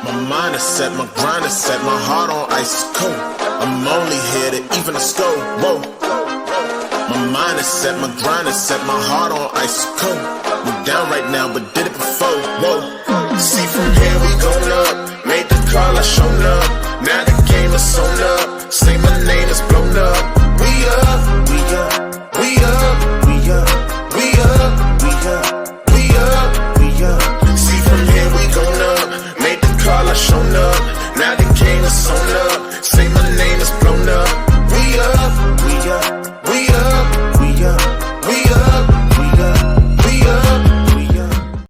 My mind is set, my grind is set, my heart on ice cold. I'm only here to even the score. Whoa. My mind is set, my grind is set, my heart on ice cold. I'm down right now, but did it before. Whoa. See from here we going up. Made the call, I shown up. Now the game is sewn up. Say my name is blown up. We up, we up, we up, we up, we up, we up, we up, we up. See from here we going up. Made the call, I shown up. Now the game is sewn up. Say my name is blown up. We up, we up, we up, we up, we up, we up, we up, we up.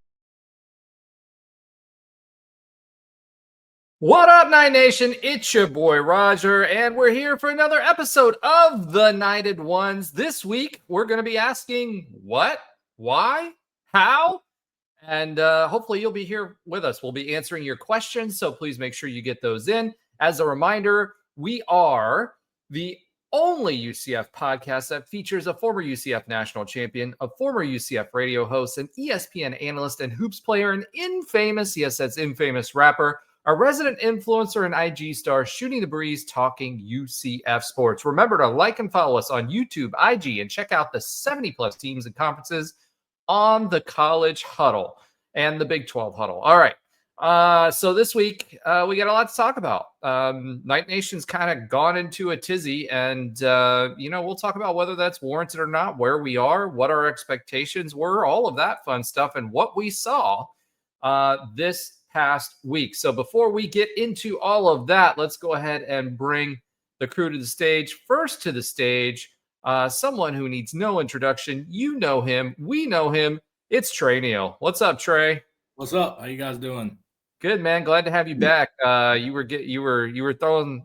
What up, Night Nation? It's your boy Roger, and we're here for another episode of The Knighted Ones. This week, we're going to be asking what, why, how, and hopefully you'll be here with us. We'll be answering your questions, so please make sure you get those in. As a reminder, we are the only UCF podcast that features a former UCF national champion, a former UCF radio host, an ESPN analyst and hoops player, an infamous, yes, that's infamous rapper, a resident influencer and IG star shooting the breeze talking UCF sports. Remember to like and follow us on YouTube, IG, and check out the 70-plus teams and conferences on the College Huddle and the Big 12 Huddle. All right. So this week, we got a lot to talk about. Night Nation's kind of gone into a tizzy, and, we'll talk about whether that's warranted or not, where we are, what our expectations were, all of that fun stuff, and what we saw this past week. So before we get into all of that, let's go ahead and bring the crew to the stage. First to the stage, someone who needs no introduction. You know him. We know him. It's Trey Neal. What's up, Trey? What's up? How you guys doing? Good, man. Glad to have you back. You were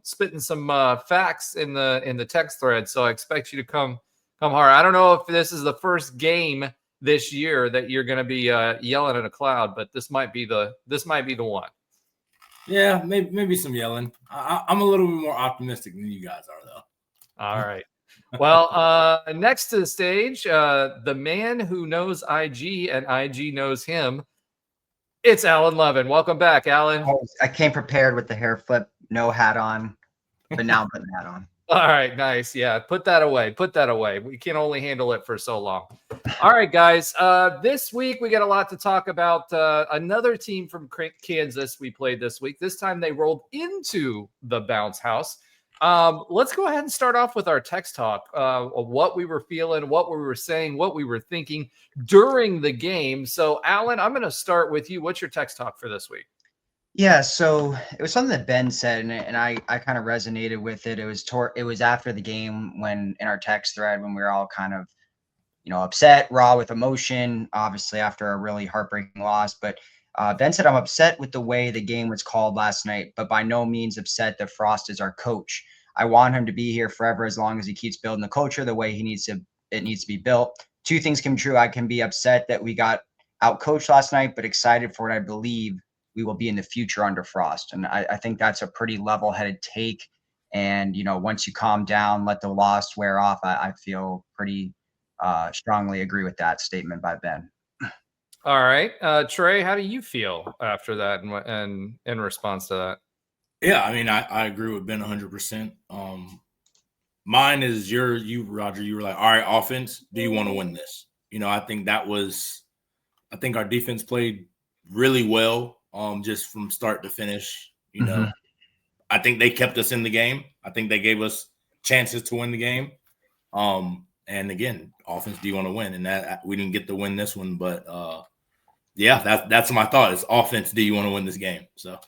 spitting some facts in the text thread, so I expect you to come hard. I don't know if this is the first game this year that you're going to be yelling at a cloud, but this might be the one. Yeah, maybe some yelling. I'm a little bit more optimistic than you guys are, though. All right. Well, next to the stage, the man who knows IG and IG knows him. It's Alan Levin. Welcome back, Alan. I came prepared with the hair flip, no hat on, but now I'm putting the hat on. All right, nice. Yeah, put that away. We can only handle it for so long. All right, guys. This week we got a lot to talk about. Another team from Kansas we played this week. This time they rolled into the bounce house. Let's go ahead and start off with our text talk of what we were feeling, what we were saying, what we were thinking during the game. So, Alan, I'm going to start with you. What's your text talk for this week? Yeah, so it was something that Ben said, and I kind of resonated with it. It was after the game when in our text thread when we were all kind of, upset, raw with emotion, obviously after a really heartbreaking loss. But Ben said, I'm upset with the way the game was called last night, but by no means upset that Frost is our coach. I want him to be here forever as long as he keeps building the culture the way it needs to be built. Two things can be true. I can be upset that we got out-coached last night, but excited for what I believe we will be in the future under Frost. And I think that's a pretty level-headed take. And, once you calm down, let the loss wear off, I feel pretty strongly agree with that statement by Ben. All right. Trey, how do you feel after that and in response to that? Yeah, I mean, I agree with Ben 100%. Mine is you, Roger. You were like, all right, offense, do you want to win this? I think I think our defense played really well, just from start to finish. I think they kept us in the game. I think they gave us chances to win the game. And again, offense, do you want to win? And that we didn't get to win this one, but yeah, that's my thought. Is offense, do you want to win this game? So.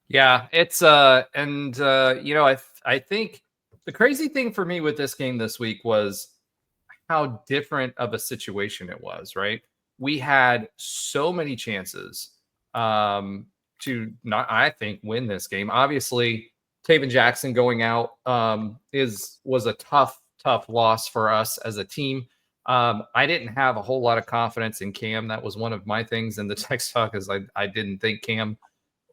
Yeah, it's I think the crazy thing for me with this game this week was how different of a situation it was, right? We had so many chances to not, I think, win this game. Obviously, Taven Jackson going out was a tough loss for us as a team. I didn't have a whole lot of confidence in Cam. That was one of my things in the text talk, is I didn't think Cam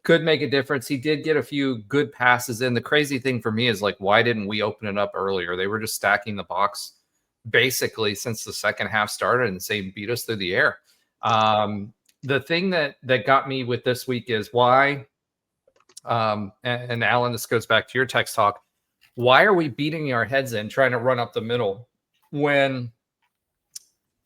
could make a difference. He did get a few good passes in. The crazy thing for me is, why didn't we open it up earlier? They were just stacking the box basically since the second half started and beat us through the air. The thing that got me with this week is why And Alan, this goes back to your text talk. Why are we beating our heads in trying to run up the middle when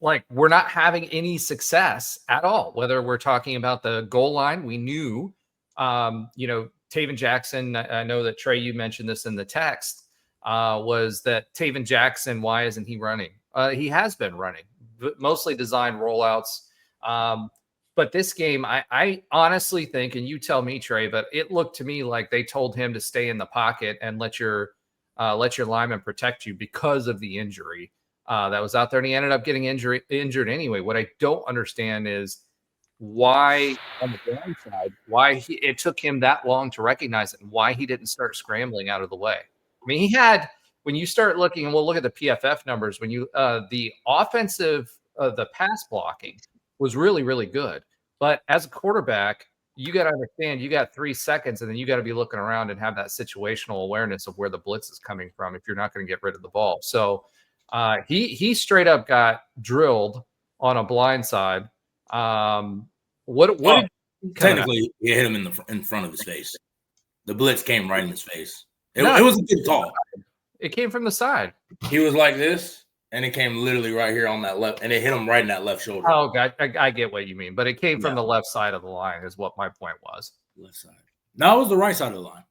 like we're not having any success at all? Whether we're talking about the goal line, we knew, Taven Jackson, I know that Trey, you mentioned this in the text, was that Taven Jackson, why isn't he running? He has been running, mostly designed rollouts. But this game, I honestly think, and you tell me, Trey, but it looked to me like they told him to stay in the pocket and let your lineman protect you because of the injury that was out there. And he ended up getting injured anyway. What I don't understand is why on the blind side, it took him that long to recognize it and why he didn't start scrambling out of the way. I mean, he had, when you start looking, and we'll look at the PFF numbers, when you, the offensive, the pass blocking was really, really good. But as a quarterback, you got to understand, you got 3 seconds, and then you got to be looking around and have that situational awareness of where the blitz is coming from if you're not going to get rid of the ball. So he straight up got drilled on a blind side. Technically, it hit him in front of his face. The blitz came right in his face. It was a good call. It came from the side. He was like this, and it came literally right here on that left, and it hit him right in that left shoulder. Oh, God, I get what you mean, but it came from the left side of the line is what my point was. Left side. No, it was the right side of the line.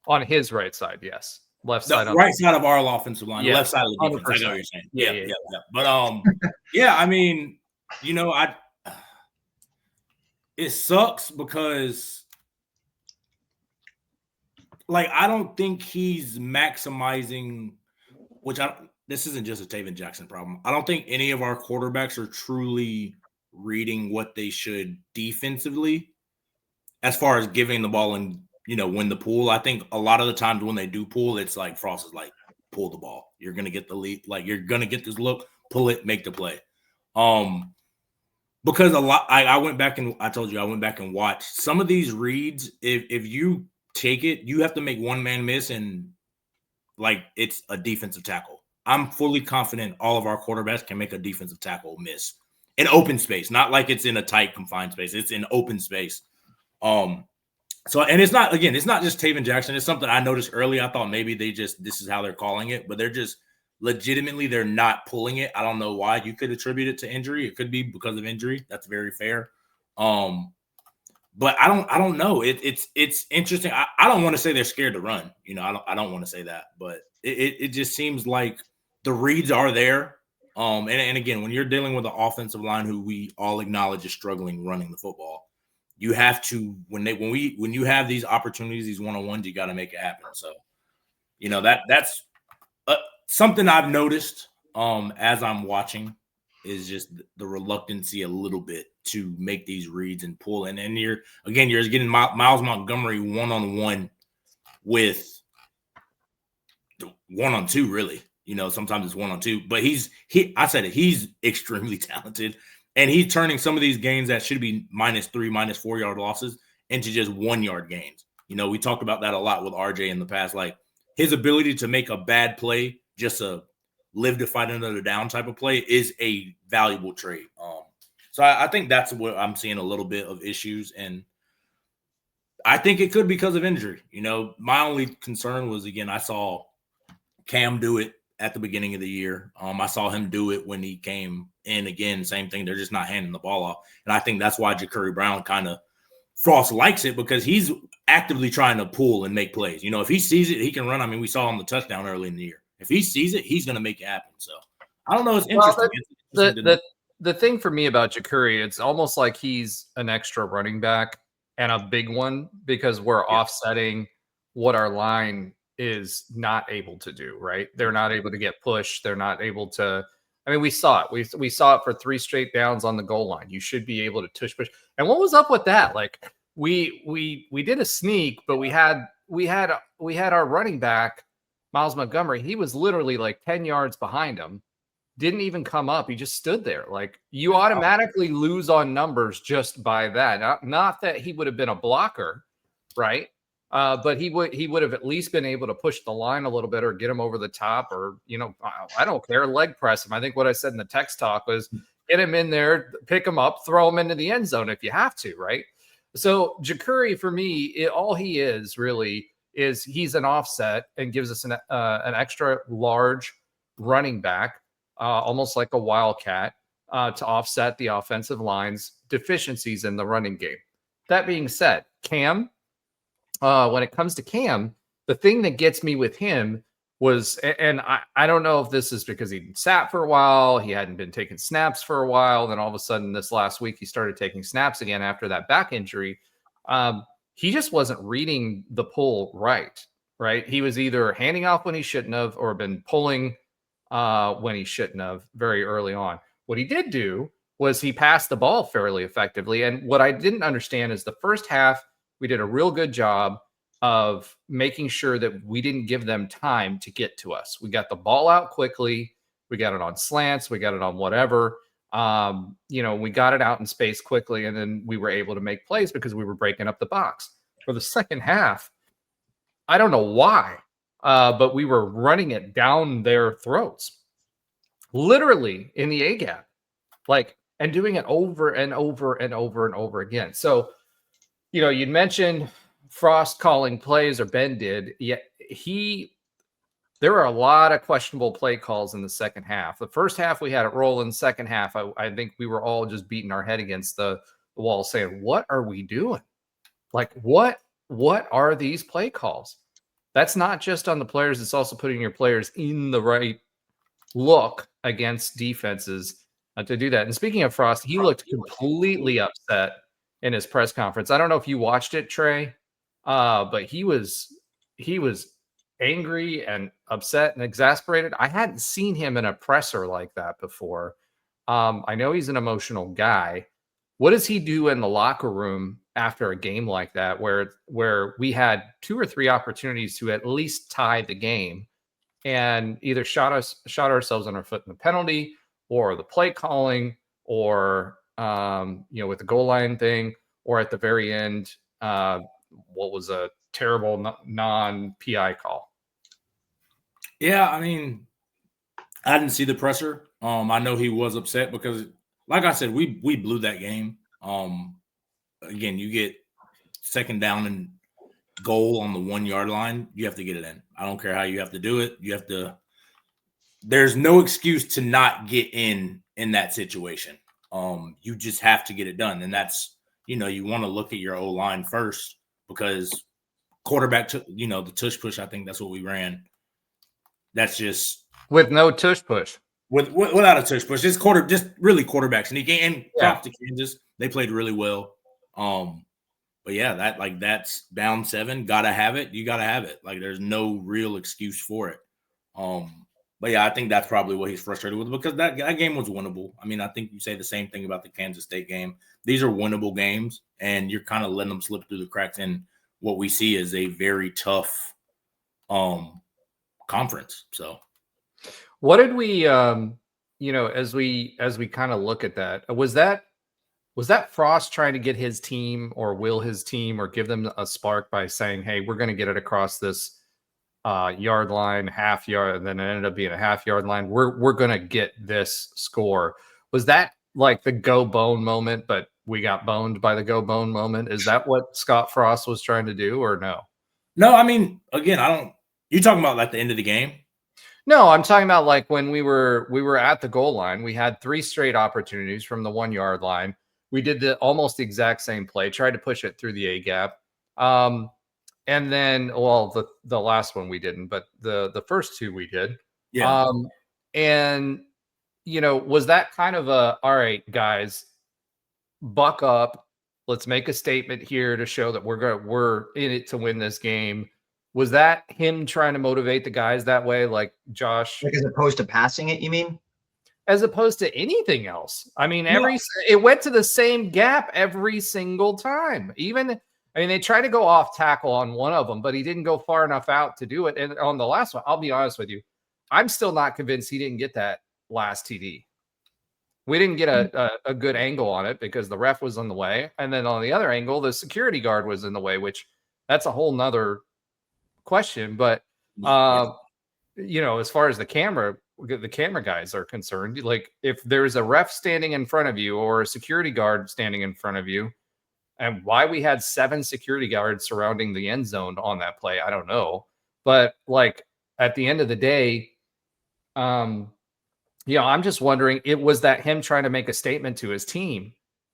On his right side, yes. Left side. Right side of our offensive line. Yeah, left side of the defense. 100%. I know what you're saying. Yeah. But I mean, it sucks because I don't think he's maximizing, this isn't just a Taven Jackson problem. I don't think any of our quarterbacks are truly reading what they should defensively as far as giving the ball and, win the pool. I think a lot of the times when they do pool, it's like Frost is like, pull the ball. You're going to get the lead. You're going to get this look, pull it, make the play. Because I went back and I told you I went back and watched some of these reads. If you take it, you have to make one man miss and it's a defensive tackle. I'm fully confident all of our quarterbacks can make a defensive tackle miss in open space, not like it's in a tight confined space. It's in open space. And it's not just Taven Jackson. It's something I noticed early. I thought maybe this is how they're calling it, but they're just legitimately, they're not pulling it. I don't know why. You could attribute it to injury. It could be because of injury. That's very fair. But I don't know. It's interesting. I don't want to say they're scared to run. I don't want to say that, but it just seems like the reads are there. And again, when you're dealing with an offensive line who we all acknowledge is struggling running the football, you have to, when you have these opportunities, these one-on-ones, you got to make it happen. So, that's something I've noticed as I'm watching is just the reluctancy a little bit to make these reads and pull. And you're getting Miles Montgomery one-on-one with one-on-two, really. Sometimes it's one-on-two, but he's extremely talented. And he's turning some of these gains that should be -3, -4 yard losses into just 1 yard gains. We talked about that a lot with RJ in the past. His ability to make a bad play, just a live to fight another down type of play, is a valuable trait. So I think that's what I'm seeing a little bit of issues. And I think it could be because of injury. My only concern was, again, I saw Cam do it at the beginning of the year. I saw him do it when he came in again. Same thing. They're just not handing the ball off. And I think that's why Ja'Cory Brown Frost likes it, because he's actively trying to pull and make plays. If he sees it, he can run. I mean, we saw him the touchdown early in the year. If he sees it, he's going to make it happen. So I don't know. It's interesting. The thing for me about Ja'Cory, it's almost like he's an extra running back and a big one, because we're offsetting what our line is not able to do, right? They're not able to get pushed. They're not able to. I mean, we saw it. We saw it for 3 straight downs on the goal line. You should be able to tush push. And what was up with that? We did a sneak, but we had our running back, Miles Montgomery. He was literally 10 yards behind him. Didn't even come up. He just stood there. You automatically lose on numbers just by that. Not that he would have been a blocker, right? But he would have at least been able to push the line a little bit or get him over the top, or, I don't care, leg press him. I think what I said in the text talk was get him in there, pick him up, throw him into the end zone if you have to, right? So Jakuri, for me, all he is really is he's an offset and gives us an extra large running back, almost like a wildcat, to offset the offensive line's deficiencies in the running game. That being said, Cam, when it comes to Cam, the thing that gets me with him was, and I don't know if this is because he sat for a while, he hadn't been taking snaps for a while, then all of a sudden this last week he started taking snaps again after that back injury. He just wasn't reading the pull right? He was either handing off when he shouldn't have or been pulling when he shouldn't have very early on. What he did do was he passed the ball fairly effectively. And what I didn't understand is the first half, we did a real good job of making sure that we didn't give them time to get to us. We got the ball out quickly. We got it on slants. We got it on whatever. We got it out in space quickly, and then we were able to make plays because we were breaking up the box. For the second half, I don't know why, but we were running it down their throats, literally in the A gap, and doing it over and over and over and over again. So, you'd mentioned Frost calling plays, or Ben did. Yeah, there were a lot of questionable play calls in the second half. The first half we had it rolling. Second half, I think we were all just beating our head against the wall, saying, "What are we doing? What are these play calls?" That's not just on the players; it's also putting your players in the right look against defenses to do that. And speaking of Frost, he looked completely upset in his press conference. I don't know if you watched it, Trey, but he was angry and upset and exasperated. I hadn't seen him in a presser like that before. I know he's an emotional guy. What does he do in the locker room after a game like that, where we had 2 or 3 opportunities to at least tie the game, and either shot ourselves on our foot in the penalty, or the play calling, or with the goal line thing, or at the very end, what was a terrible non-PI call? Yeah, I mean, I didn't see the presser. I know he was upset because, like I said, we blew that game. Again, you get second down and goal on the 1 yard line, you have to get it in. I don't care how you have to do it. You have to. There's no excuse to not get in that situation. You just have to get it done, and that's you want to look at your O line first, because quarterback, the tush push. I think that's what we ran. That's just with no tush push. Without a tush push, just really quarterback sneaking. And props to Kansas, they played really well. But yeah, that's down 7, gotta have it. You gotta have it. There's no real excuse for it. But yeah, I think that's probably what he's frustrated with, because that game was winnable. I mean, I think you say the same thing about the Kansas State game. These are winnable games, and you're kind of letting them slip through the cracks. And what we see is a very tough conference. So what did we as we kind of look at that, was that Frost trying to get his team, or will his team, or give them a spark by saying, "Hey, we're going to get it across this yard line, half yard," and then it ended up being a half yard line. We're going to get this score. Was that like the go bone moment, but we got boned by the go bone moment? Is that what Scottfrost was trying to do, or no? No, I mean, again, you're talking about like the end of the game? No, I'm talking about like when we were at the goal line. We had 3 straight opportunities from the 1 yard line. We did almost the exact same play, tried to push it through the A gap. And then, well, the last one we didn't, but the first 2 we did. Yeah. And, was that kind of all right, guys, buck up. Let's make a statement here to show that we're in it to win this game. Was that him trying to motivate the guys that way, like Josh? As opposed to passing it, you mean? As opposed to anything else. I mean, it went to the same gap every single time. They tried to go off tackle on one of them, but he didn't go far enough out to do it. And on the last one, I'll be honest with you, I'm still not convinced he didn't get that last TD. We didn't get a good angle on it because the ref was in the way. And then on the other angle, the security guard was in the way, which that's a whole nother question. But, as far as the camera guys are concerned, like if there's a ref standing in front of you or a security guard standing in front of you, And why we had 7 security guards surrounding the end zone on that play, I don't know. But like at the end of the day, I'm just wondering, it was that him trying to make a statement to his team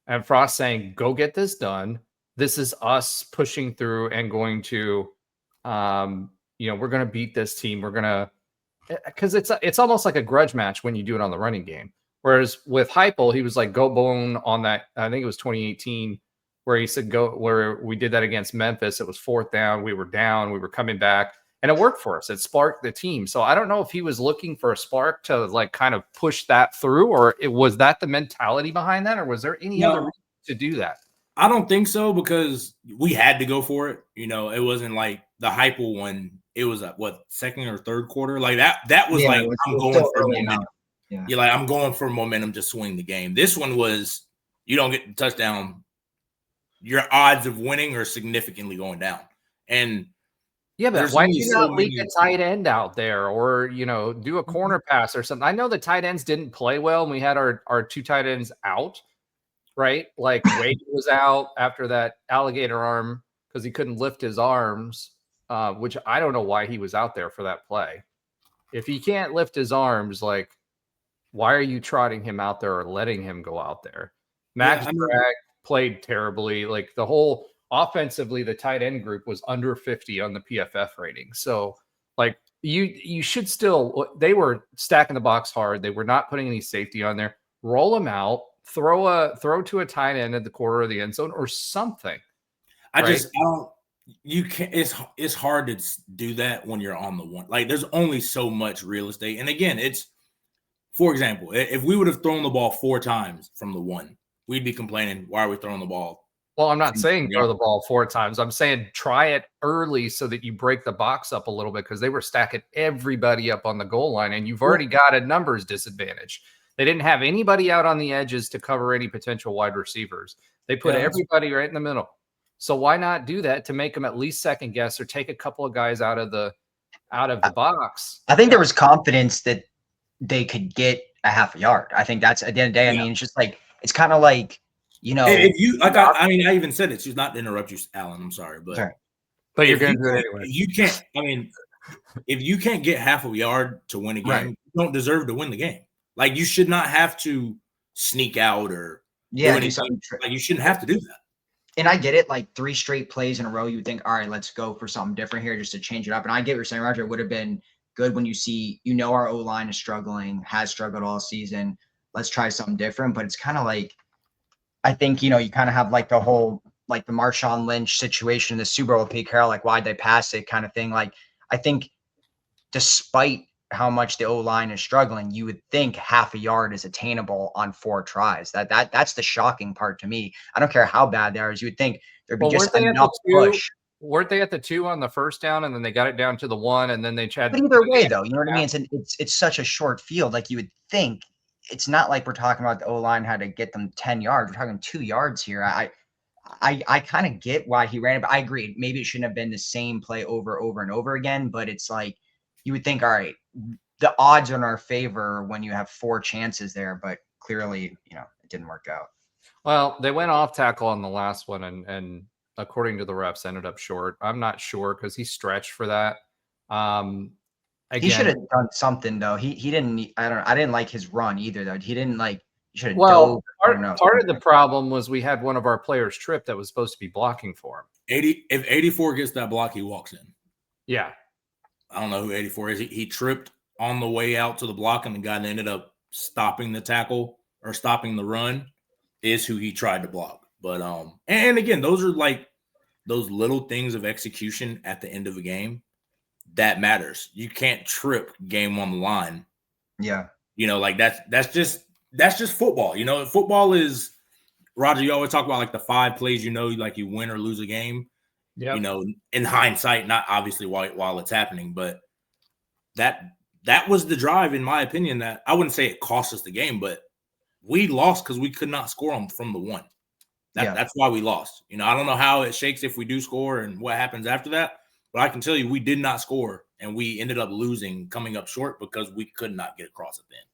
and Frost saying, go get this done. This is us pushing through and going to, we're going to beat this team. We're going to, because it's almost like a grudge match when you do it on the running game. Whereas with Heupel, he was like, go bone on that. I think it was 2018 where he said, go, where we did that against Memphis. It was 4th down. We were down. We were coming back. And it worked for us. It sparked the team. So I don't know if he was looking for a spark to like kind of push that through, or was that the mentality behind that, or was there any other reason to do that? I don't think so, because we had to go for it. It wasn't like the Heupel one. It was second or third quarter, like that. That was I'm going for momentum. Yeah, like I'm going for momentum to swing the game. This one was, you don't get the touchdown, your odds of winning are significantly going down. And yeah, but why do you not leak a tight end out there, or do a corner pass or something? I know the tight ends didn't play well, and we had our 2 tight ends out, right? Like Wade was out after that alligator arm because he couldn't lift his arms, which I don't know why he was out there for that play. If he can't lift his arms, like, why are you trotting him out there or letting him go out there? Max Bragg played terribly. Like the whole offensively, the tight end group was under 50 on the PFF rating. So like you should still, they were stacking the box hard. They were not putting any safety on there. Roll them out, throw to a tight end at the corner of the end zone or something. You can't, it's hard to do that when you're on the one. Like there's only so much real estate. And again, for example, if we would have thrown the ball 4 times from the one, we'd be complaining, why are we throwing the ball? Well, I'm not saying throw the ball 4 times. I'm saying try it early so that you break the box up a little bit, because they were stacking everybody up on the goal line, and you've already got a numbers disadvantage. They didn't have anybody out on the edges to cover any potential wide receivers. They put everybody right in the middle. So why not do that to make them at least second guess or take a couple of guys out of the box? I think there was confidence that they could get a half a yard. I think that's at the end of the day. I mean, it's just like, it's kind of like, if you like, I even said it. She's not to interrupt you, Alan. I'm sorry, but you're going to do it anyway. You can't. I mean, if you can't get half a yard to win a game, you don't deserve to win the game. Like you should not have to sneak out or do anything. Like you shouldn't have to do that. And I get it, like 3 straight plays in a row, you would think, all right, let's go for something different here just to change it up. And I get what you're saying, Roger. It would have been good when you see, our O-line is struggling, has struggled all season. Let's try something different. But it's kind of like, I think, you kind of have like the whole, like the Marshawn Lynch situation in the Super Bowl with Pete Carroll, like why'd they pass it kind of thing. Like, I think despite how much the O-line is struggling, you would think half a yard is attainable on 4 tries. That's the shocking part to me. I don't care how bad they are. You would think there'd be just enough push. Weren't they at the 2 on the first down, and then they got it down to the 1, and then they tried? But either way, though, you know what I mean? It's such a short field. Like you would think, it's not like we're talking about the O-line had to get them 10 yards. We're talking 2 yards here. I kind of get why he ran it, but I agree. Maybe it shouldn't have been the same play over and over again. But it's like you would think, all right, the odds are in our favor when you have 4 chances there, but clearly, it didn't work out. Well, they went off tackle on the last one, and according to the refs, ended up short. I'm not sure because he stretched for that. He should have done something though. He didn't. I didn't like his run either though. He didn't like. He should have. Well, part of the problem was we had one of our players trip that was supposed to be blocking for him. If 84 gets that block, he walks in. Yeah, I don't know who 84 is. He tripped on the way out to the block, and the guy that ended up stopping the tackle or stopping the run is who he tried to block. But and again, those are like those little things of execution at the end of a game that matters. You can't trip game on the line. Yeah, like that's just football. Football is, Roger, you always talk about like the 5 plays, like you win or lose a game. Yeah. In hindsight, not obviously while it's happening, but that was the drive, in my opinion, that I wouldn't say it cost us the game, but we lost because we could not score them from the 1. That's why we lost. I don't know how it shakes if we do score and what happens after that, but I can tell you we did not score, and we ended up losing, coming up short because we could not get across at the end.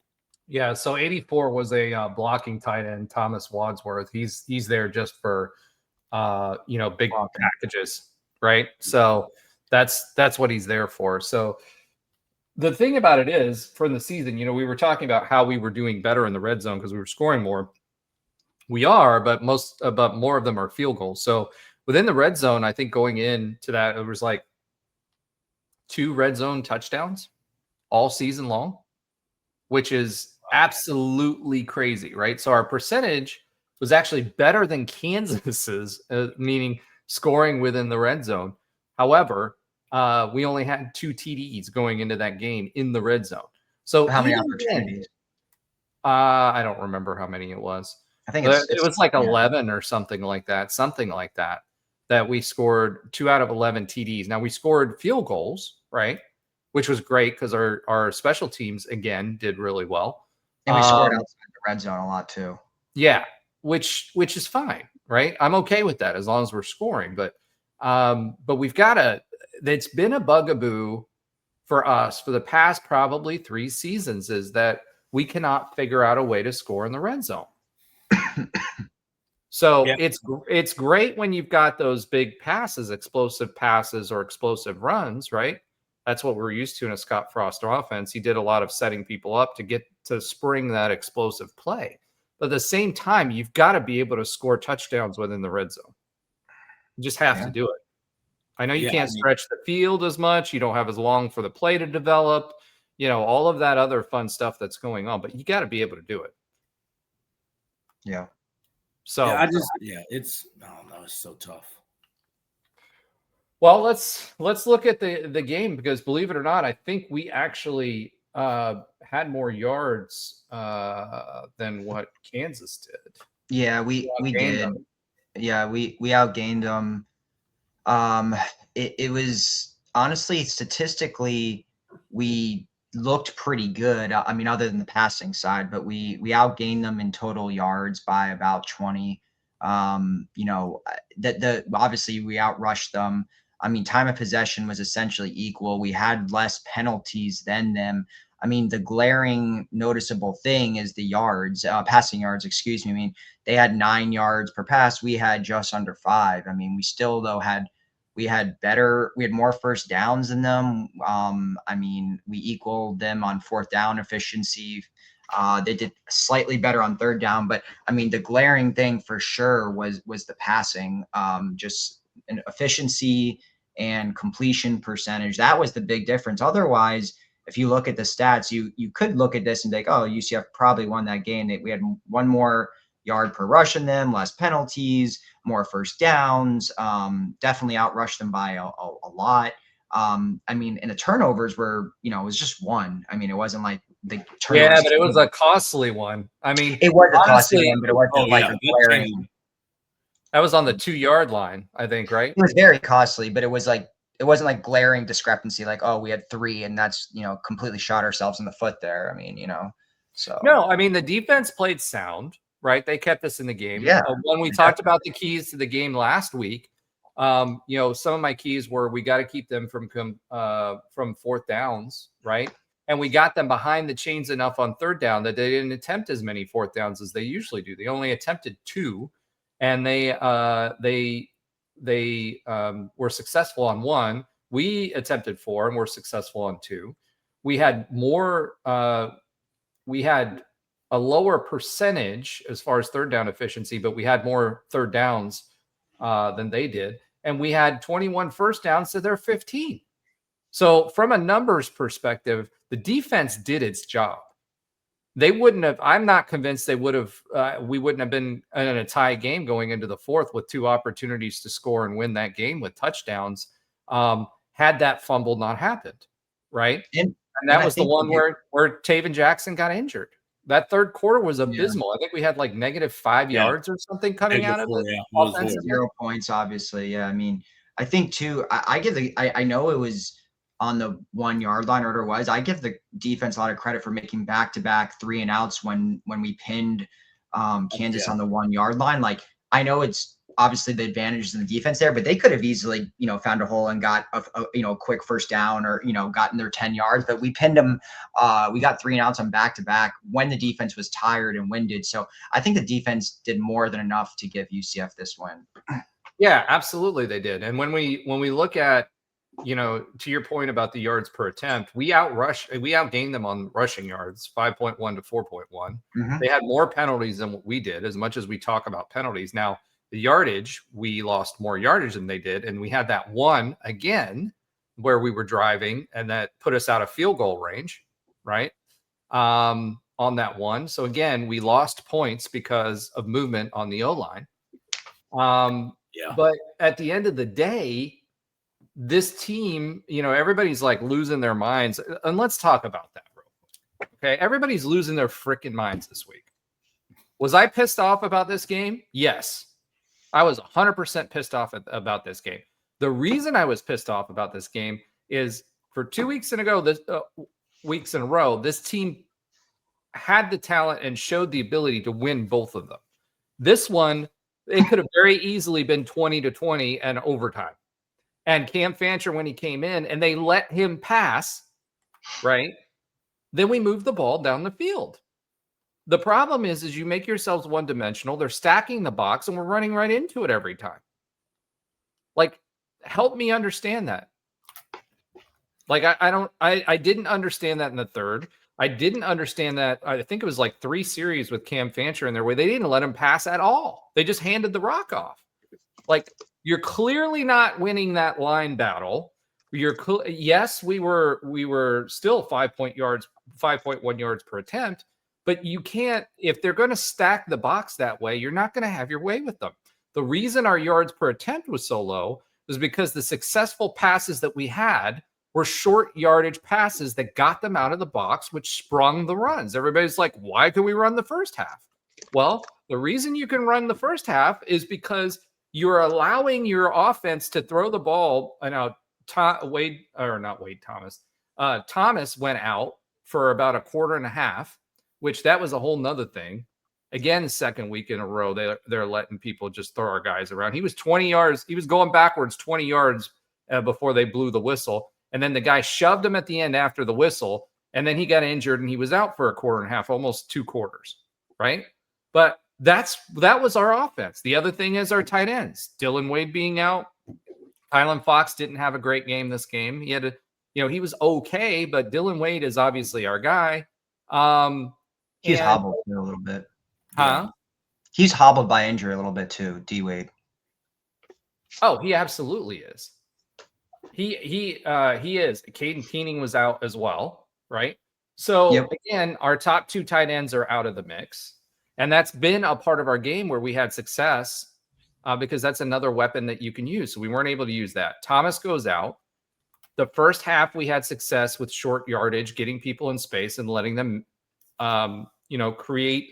Yeah, so 84 was a blocking tight end, Thomas Wadsworth. He's there just for big packages, right? So that's what he's there for. So the thing about it is, for the season, we were talking about how we were doing better in the red zone because we were scoring more. We are, but more of them are field goals. So within the red zone, I think going into that, it was like 2 red zone touchdowns all season long, which is absolutely crazy, right? So our percentage was actually better than Kansas's, meaning scoring within the red zone. However, we only had 2 TDs going into that game in the red zone. So how many opportunities? I don't remember how many it was. I think it was like 11 or something like that. That we scored 2 out of 11 TDs. Now we scored field goals, right? Which was great because our special teams again did really well. And we scored outside the red zone a lot too. Yeah, which is fine, right? I'm okay with that as long as we're scoring. But we've got it's been a bugaboo for us for the past probably 3 seasons is that we cannot figure out a way to score in the red zone. So it's great when you've got those big passes, explosive passes or explosive runs, right? That's what we're used to in a Scottfrost offense. He did a lot of setting people up to get to spring that explosive play. But at the same time, you've got to be able to score touchdowns within the red zone. You just have to do it. I know you can't stretch the field as much. You don't have as long for the play to develop, all of that other fun stuff that's going on, but you got to be able to do it. Yeah. So it's so tough. Well, let's look at the game because believe it or not, I think we actually had more yards than what Kansas did. Yeah, we did. Them. Yeah, we outgained them. It was honestly statistically we looked pretty good. I mean, other than the passing side, but we outgained them in total yards by about 20. Obviously we outrushed them. I mean, time of possession was essentially equal. We had less penalties than them. I mean, the glaring noticeable thing is the yards, passing yards, excuse me. I mean, they had 9 yards per pass. We had just under 5. I mean, we still though we had more first downs than them. I mean, we equaled them on 4th down efficiency. They did slightly better on 3rd down, but I mean, the glaring thing for sure was the passing, just an efficiency and completion percentage. That was the big difference. Otherwise, if you look at the stats, you could look at this and think, oh, UCF probably won that game. We had 1 more yard per rush than them, less penalties, more first downs, definitely outrushed them by a lot. I mean, and the turnovers were, it was just 1. I mean, it wasn't like the turnovers. Yeah, but it was a costly one. I mean, it was a costly one, but it wasn't a glaring. That was on the 2-yard line, I think, right? It was very costly, but it wasn't like glaring discrepancy, like, oh, we had 3 and that's, completely shot ourselves in the foot there. I mean, so. No, I mean, the defense played sound, right? They kept us in the game. Yeah. When we talked about the keys to the game last week, some of my keys were we got to keep them from 4th downs, right? And we got them behind the chains enough on 3rd down that they didn't attempt as many 4th downs as they usually do. They only attempted 2. And they were successful on 1. We attempted 4 and were successful on 2. We had more. We had a lower percentage as far as 3rd down efficiency, but we had more 3rd downs than they did, and we had 21 first downs to their 15. So from a numbers perspective, the defense did its job. They wouldn't have. I'm not convinced they would have. We wouldn't have been in a tie game going into the 4th with 2 opportunities to score and win that game with touchdowns. Had that fumble not happened, right? And that was the one where Taven Jackson got injured. That 3rd quarter was abysmal. I think we had like -5 yards or something coming out of it. 0 points, obviously. Yeah, I mean, I think too. I know it was on the 1 yard line, or it was. I give the defense a lot of credit for making back-to-back 3 and outs when we pinned Kansas on the 1 yard line. Like, I know it's obviously the advantages in the defense there, but they could have easily, found a hole and got a quick first down or, gotten their 10 yards, but we pinned them. We got 3 and outs on back-to-back when the defense was tired and winded. So I think the defense did more than enough to give UCF this win. Yeah, absolutely they did. And when we look at, to your point about the yards per attempt, we outgained them on rushing yards, 5.1 to 4.1. Mm-hmm. They had more penalties than what we did, as much as we talk about penalties. Now, the yardage, we lost more yardage than they did. And we had that one again where we were driving and that put us out of field goal range, right? On that one. So again, we lost points because of movement on the O-line. But at the end of the day, this team, everybody's like losing their minds. And let's talk about that real quick. Okay. Everybody's losing their freaking minds this week. Was I pissed off about this game? Yes. I was 100% pissed off about this game. The reason I was pissed off about this game is for 2 weeks in a row, this team had the talent and showed the ability to win both of them. This one, it could have very easily been 20-20 and overtime. And Cam Fancher, when he came in and they let him pass, right? Then we moved the ball down the field. The problem is you make yourselves one-dimensional. They're stacking the box and we're running right into it every time. Like, help me understand that. Like, I didn't understand that in the third. I didn't understand that. I think it was like 3 series with Cam Fancher in there where they didn't let him pass at all. They just handed the rock off. Like, you're clearly not winning that line battle. Yes, we were still 5.1 yards per attempt, but you can't, if they're going to stack the box that way, you're not going to have your way with them. The reason our yards per attempt was so low was because the successful passes that we had were short yardage passes that got them out of the box, which sprung the runs. Everybody's like, why can we run the first half? Well, the reason you can run the first half is because you're allowing your offense to throw the ball. And now Thomas went out for about a quarter and a half, which that was a whole nother thing. Again, second week in a row, they're letting people just throw our guys around. He was 20 yards. He was going backwards 20 yards before they blew the whistle. And then the guy shoved him at the end after the whistle. And then he got injured and he was out for a quarter and a half, almost 2 quarters. Right. But that was our offense. The other thing is our tight ends. Dylan Wade being out. Kylan Fox didn't have a great game this game. He had he was okay, but Dylan Wade is obviously our guy. He's hobbled a little bit. Huh? He's hobbled by injury a little bit too, D Wade. Oh, he absolutely is. He is. Caden Keening was out as well, right? So again, our top 2 tight ends are out of the mix. And that's been a part of our game where we had success because that's another weapon that you can use. So we weren't able to use that. Thomas goes out. The first half, we had success with short yardage, getting people in space and letting them, create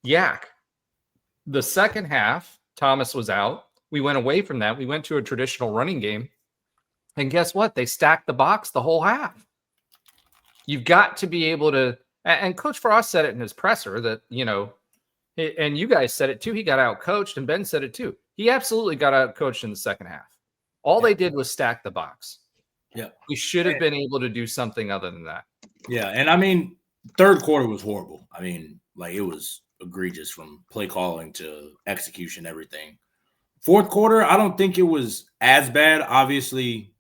yak. The second half, Thomas was out. We went away from that. We went to a traditional running game. And guess what? They stacked the box the whole half. You've got to be able to, and Coach Frost said it in his presser that, and you guys said it too. He got out coached, and Ben said it too. He absolutely got out coached in the second half. All they did was stack the box. Yeah. We should have been able to do something other than that. Yeah. And I mean, third quarter was horrible. I mean, like, it was egregious from play calling to execution, everything. Fourth quarter, I don't think it was as bad. Obviously,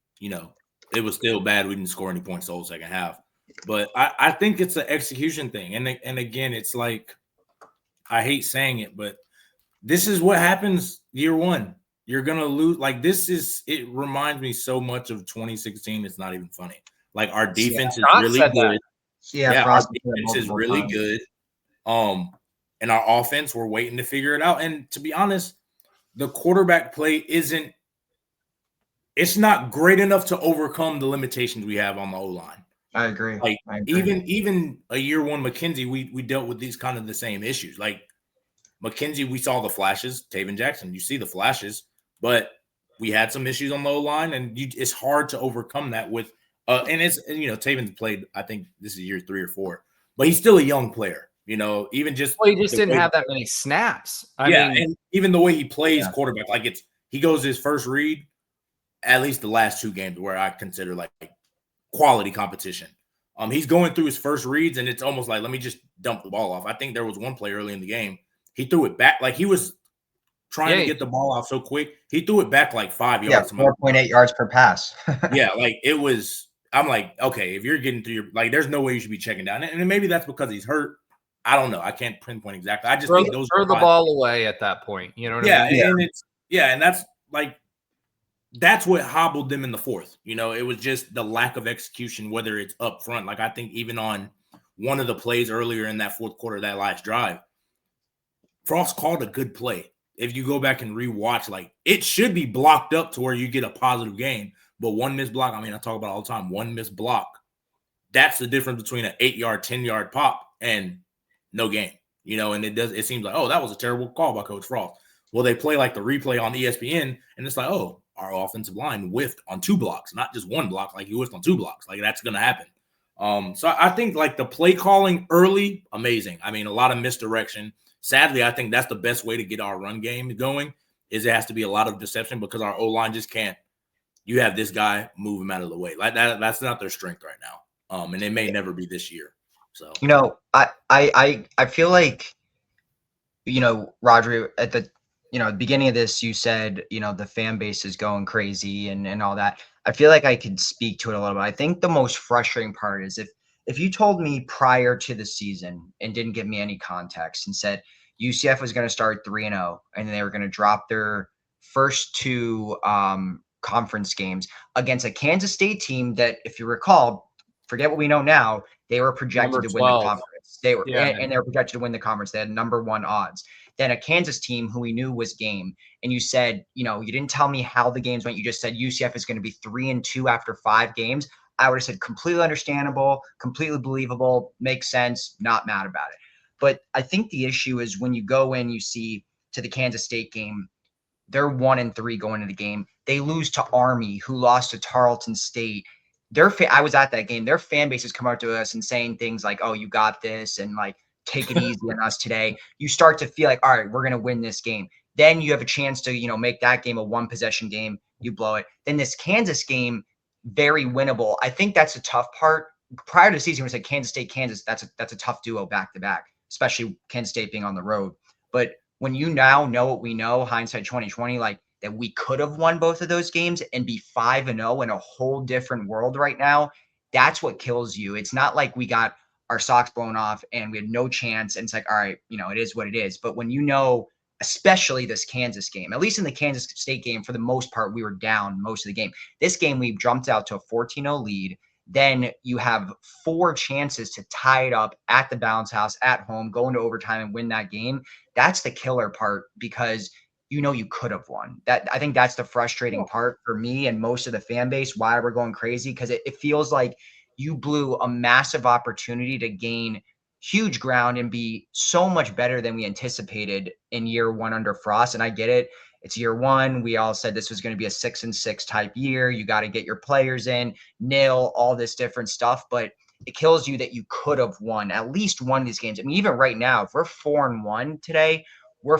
it was still bad. We didn't score any points the whole second half. But I think it's an execution thing. And again, it's like, I hate saying it, but this is what happens year one. You're going to lose. Like, it reminds me so much of 2016. It's not even funny. Like, our defense is really good. Our defense is really good. And our offense, we're waiting to figure it out. And to be honest, the quarterback play it's not great enough to overcome the limitations we have on the O-line. I agree. Like, even a year one McKenzie, we dealt with these kind of the same issues. Like, McKenzie, we saw the flashes. Taven Jackson, you see the flashes, but we had some issues on the O-line, and it's hard to overcome that with and it's, Taven's played, I think this is year 3 or 4, but he's still a young player. Even just he just didn't have that many snaps. I mean, and even the way he plays quarterback, like, he goes his first read, at least the last 2 games where I consider like quality competition. He's going through his first reads, and it's almost like, let me just dump the ball off. I think there was one play early in the game. He threw it back. Like, he was trying to get the ball out so quick. He threw it back like 5 yards. 4.8 yards per pass. Yeah, like it was. I'm like, okay, if you're getting through there's no way you should be checking down. And maybe that's because he's hurt. I don't know. I can't pinpoint exactly. I just think those throw the ball away at that point. You know what I mean? And that's like that's what hobbled them in the fourth. You know, it was just the lack of execution, whether it's up front. Like I think even on one of the plays earlier in that fourth quarter, that last drive, Frost called a good play. If you go back and rewatch, like it should be blocked up to where you get a positive gain. But one missed block, I mean, I talk about it all the time, one missed block. That's the difference between an 8-yard, 10-yard pop and no game. You know, and it seems like, oh, that was a terrible call by Coach Frost. Well, they play like the replay on ESPN, and it's like, oh, our offensive line whiffed on 2 blocks, not just 1 block, like he whiffed on 2 blocks. Like that's going to happen. So I think like the play calling early, amazing. I mean, a lot of misdirection. Sadly, I think that's the best way to get our run game going is it has to be a lot of deception because our O-line just can't. You have this guy, move him out of the way. Like that's not their strength right now. And it may never be this year. So, you know, I feel like, you know, Roger, at the, you know, beginning of this, you said, you know, the fan base is going crazy and all that. I feel like I could speak to it a little bit. I think the most frustrating part is if you told me prior to the season and didn't give me any context and said UCF was going to start 3-0 and they were going to drop their first 2 conference games against a Kansas State team that, if you recall, forget what we know now, they were projected to win the conference. They were, and they were projected to win the conference. They had number 1 odds. Then a Kansas team who we knew was game. And you said, you know, you didn't tell me how the games went. You just said UCF is going to be 3-2 after 5 games. I would have said completely understandable, completely believable, makes sense, not mad about it. But I think the issue is when you go in, you see to the Kansas State game, they're 1-3 going into the game. They lose to Army, who lost to Tarleton State. I was at that game. Their fan bases come out to us and saying things like, "Oh, you got this," and like, "Take it easy on us today." You start to feel like, all right, we're going to win this game. Then you have a chance to, you know, make that game a 1-possession game. You blow it. Then this Kansas game, very winnable. I think that's a tough part. Prior to the season, we said Kansas State, Kansas. That's a tough duo back to back, especially Kansas State being on the road. But when you now know what we know, hindsight 2020, like that we could have won both of those games and be 5-0 in a whole different world right now, that's what kills you. It's not like we got our socks blown off and we had no chance. And it's like, all right, you know, it is what it is. But when you know, especially this Kansas game, at least in the Kansas State game, for the most part, we were down most of the game. This game, we jumped out to a 14-0 lead. Then you have 4 chances to tie it up at the bounce house, at home, go into overtime and win that game. That's the killer part because you know you could have won. That I think that's the frustrating part for me and most of the fan base, why we're going crazy, because it feels like you blew a massive opportunity to gain huge ground and be so much better than we anticipated in year 1 under Frost. And I get it. It's year 1. We all said this was going to be a 6-6 type year. You got to get your players in, NIL, all this different stuff. But it kills you that you could have won at least one of these games. I mean, even right now, if we're 4-1 today, we're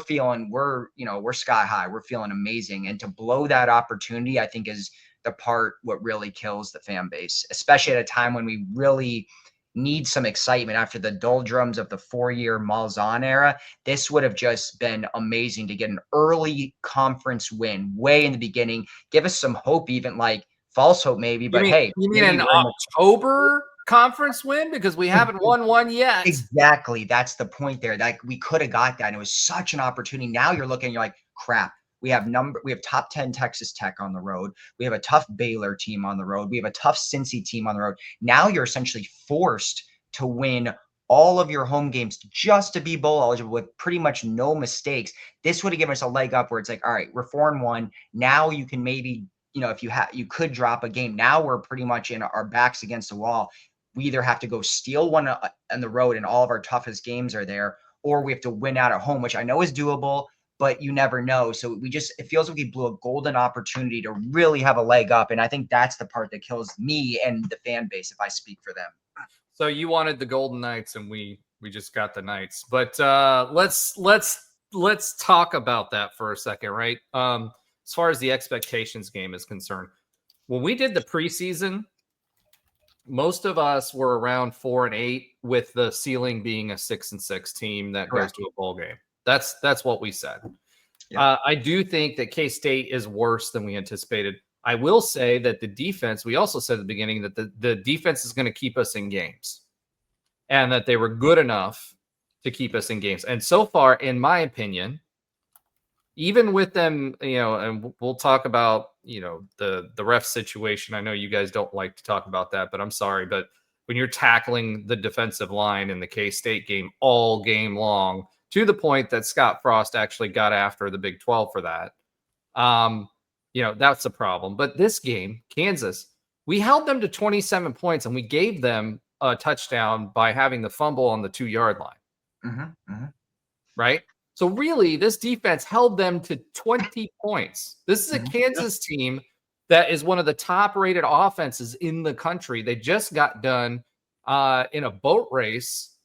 sky high. We're feeling amazing. And to blow that opportunity, I think is the part what really kills the fan base, especially at a time when we really need some excitement after the doldrums of the 4-year Malzahn era. This would have just been amazing to get an early conference win way in the beginning. Give us some hope, even like false hope maybe. But you mean an October conference win? Because we haven't won one yet. Exactly. That's the point there. Like we could have got that. And it was such an opportunity. Now you're looking, you're like, crap. We have top 10 Texas Tech on the road. We have a tough Baylor team on the road. We have a tough Cincy team on the road. Now you're essentially forced to win all of your home games just to be bowl eligible with pretty much no mistakes. This would have given us a leg up where it's like, all right, we're 4-1. Now you can maybe, you know, if you could drop a game. Now we're pretty much in our backs against the wall. We either have to go steal one on the road and all of our toughest games are there, or we have to win out at home, which I know is doable, but you never know. So it feels like we blew a golden opportunity to really have a leg up. And I think that's the part that kills me and the fan base, if I speak for them. So you wanted the Golden Knights and we just got the Knights, but let's talk about that for a second. Right. As far as the expectations game is concerned, when we did the preseason, most of us were around 4-8 with the ceiling being a 6-6 team that goes to a bowl game. That's what we said. I do think that K-State is worse than we anticipated. I will say that the defense, we also said at the beginning that the defense is going to keep us in games and that they were good enough to keep us in games. And so far, in my opinion, even with them, and we'll talk about, the ref situation. I know you guys don't like to talk about that, but I'm sorry. But when you're tackling the defensive line in the K-State game all game long, to the point that Scottfrost actually got after the Big 12 for that, that's a problem. But this game, Kansas, we held them to 27 points and we gave them a touchdown by having the fumble on the 2-yard line. Right? So really, this defense held them to 20 points. This is a Kansas team that is one of the top-rated offenses in the country. They just got done in a boat race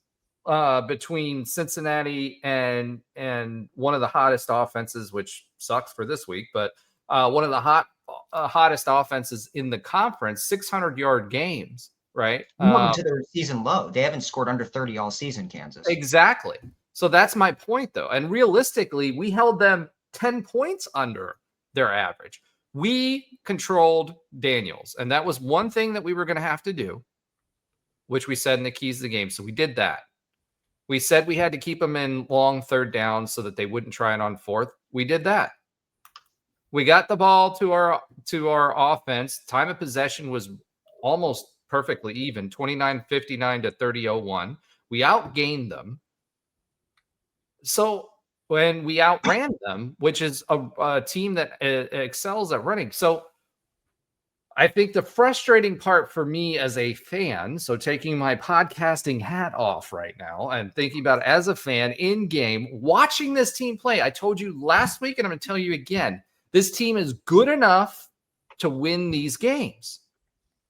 between Cincinnati and one of the hottest offenses, which sucks for this week, but one of the hottest offenses in the conference, 600-yard games, right? To their season low. They haven't scored under 30 all season, Kansas. Exactly. So that's my point, though. And realistically, we held them 10 points under their average. We controlled Daniels, and that was one thing that we were going to have to do, which we said in the keys of the game. So we did that. We said we had to keep them in long third down so that they wouldn't try it on fourth. We did that. We got the ball to our offense. Time of possession was almost perfectly even, 29-59 to 30-01. We outgained them. So when we outran them, which is a team that excels at running. So I think the frustrating part for me as a fan, so taking my podcasting hat off right now and thinking about it as a fan in game, watching this team play, I told you last week and I'm going to tell you again, this team is good enough to win these games.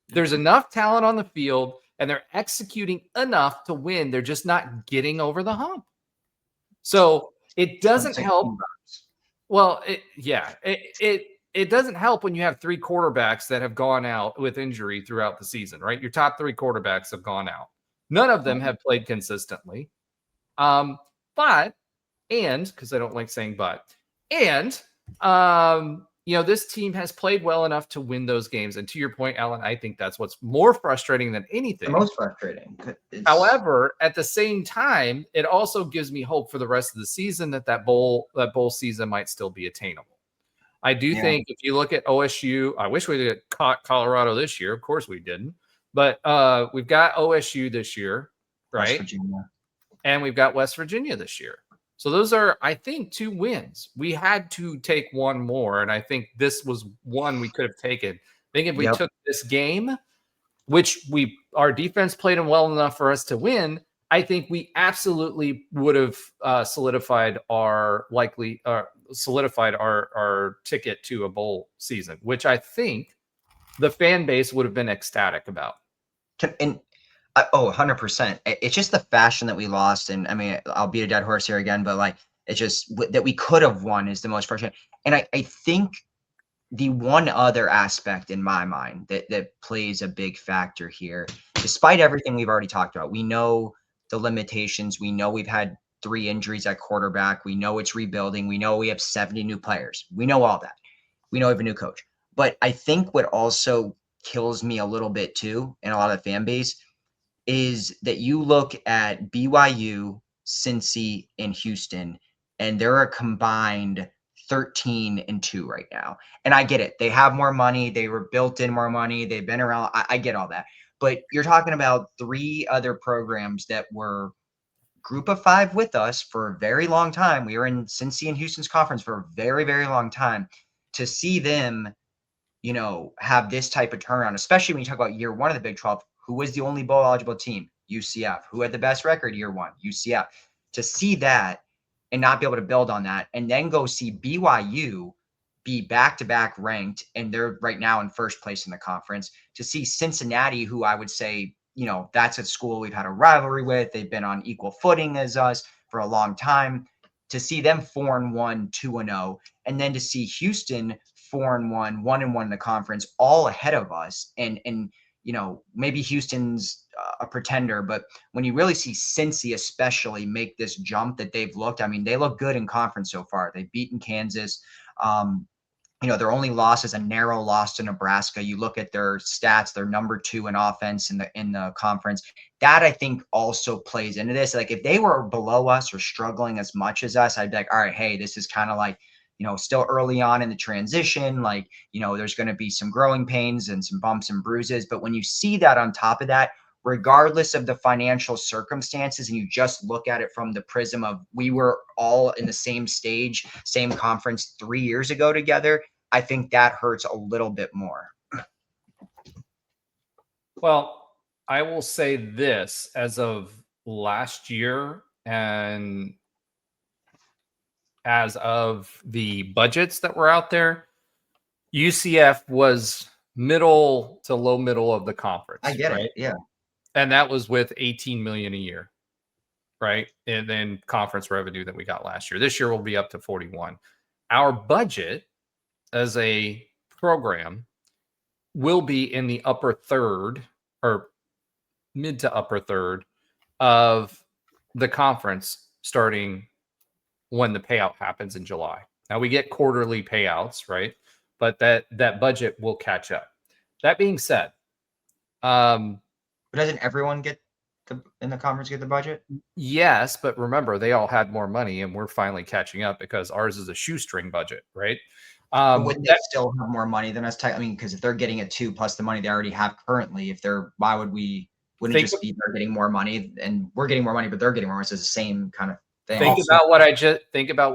There's enough talent on the field and they're executing enough to win. They're just not getting over the hump. So it doesn't help. Well, it doesn't help when you have 3 quarterbacks that have gone out with injury throughout the season, right? Your top 3 quarterbacks have gone out. None of them have played consistently. Because I don't like saying this team has played well enough to win those games. And to your point, Alan, I think that's what's more frustrating than anything. The most frustrating. However, at the same time, it also gives me hope for the rest of the season that bowl season might still be attainable. I do think if you look at OSU, I wish we had caught Colorado this year. Of course we didn't. But we've got OSU this year, right? West Virginia. And we've got West Virginia this year. So those are, I think, 2 wins. We had to take one more, and I think this was one we could have taken. I think if we took this game, which our defense played them well enough for us to win, I think we absolutely would have solidified our ticket to a bowl season, which I think the fan base would have been ecstatic about. And 100%. It's just the fashion that we lost. And I mean, I'll beat a dead horse here again, but like, it's just that we could have won is the most frustrating. And I think the one other aspect in my mind that plays a big factor here, despite everything we've already talked about, we know the limitations. We know we've had 3 injuries at quarterback. We know it's rebuilding. We know we have 70 new players. We know all that. We know we have a new coach. But I think what also kills me a little bit too, and a lot of the fan base, is that you look at BYU, Cincy, and Houston, and they're a combined 13-2 right now. And I get it. They have more money. They were built in more money. They've been around. I get all that. But you're talking about 3 other programs that were group of 5 with us for a very long time. We were in Cincy and Houston's conference for a very, very long time. To see them, have this type of turnaround, especially when you talk about year 1 of the Big 12, who was the only bowl eligible team? UCF. Who had the best record year 1? UCF. To see that and not be able to build on that, and then go see BYU be back-to-back ranked, and they're right now in first place in the conference. To see Cincinnati, who I would say, that's a school we've had a rivalry with. They've been on equal footing as us for a long time. To see them 4-1, 2-0, and then to see Houston 4-1, 1-1 in the conference, all ahead of us, and maybe Houston's a pretender, but when you really see Cincy especially make this jump that they've looked, I mean, they look good in conference so far. They've beaten Kansas. Their only loss is a narrow loss to Nebraska. You look at their stats, they're number 2 in offense in the conference. That I think also plays into this. Like if they were below us or struggling as much as us, I'd be like, all right, hey, this is kind of like, still early on in the transition. Like, there's going to be some growing pains and some bumps and bruises. But when you see that on top of that, regardless of the financial circumstances, and you just look at it from the prism of we were all in the same stage, same conference 3 years ago together, I think that hurts a little bit more. Well, I will say this, as of last year and as of the budgets that were out there, UCF was middle to low middle of the conference. I get it. Yeah. And that was with 18 million a year, right? And then conference revenue that we got last year. This year will be up to 41. Our budget as a program will be in the upper third or mid to upper third of the conference starting when the payout happens in July. Now we get quarterly payouts, right? But that budget will catch up. That being said, but doesn't everyone in the conference get the budget? Yes, but remember, they all had more money, and we're finally catching up because ours is a shoestring budget, right? Would they still have more money than us? I mean, because if they're getting a 2 plus the money they already have currently, why would we? Wouldn't it just be they're getting more money and we're getting more money, but they're getting more money? It's the same kind of thing. Think about what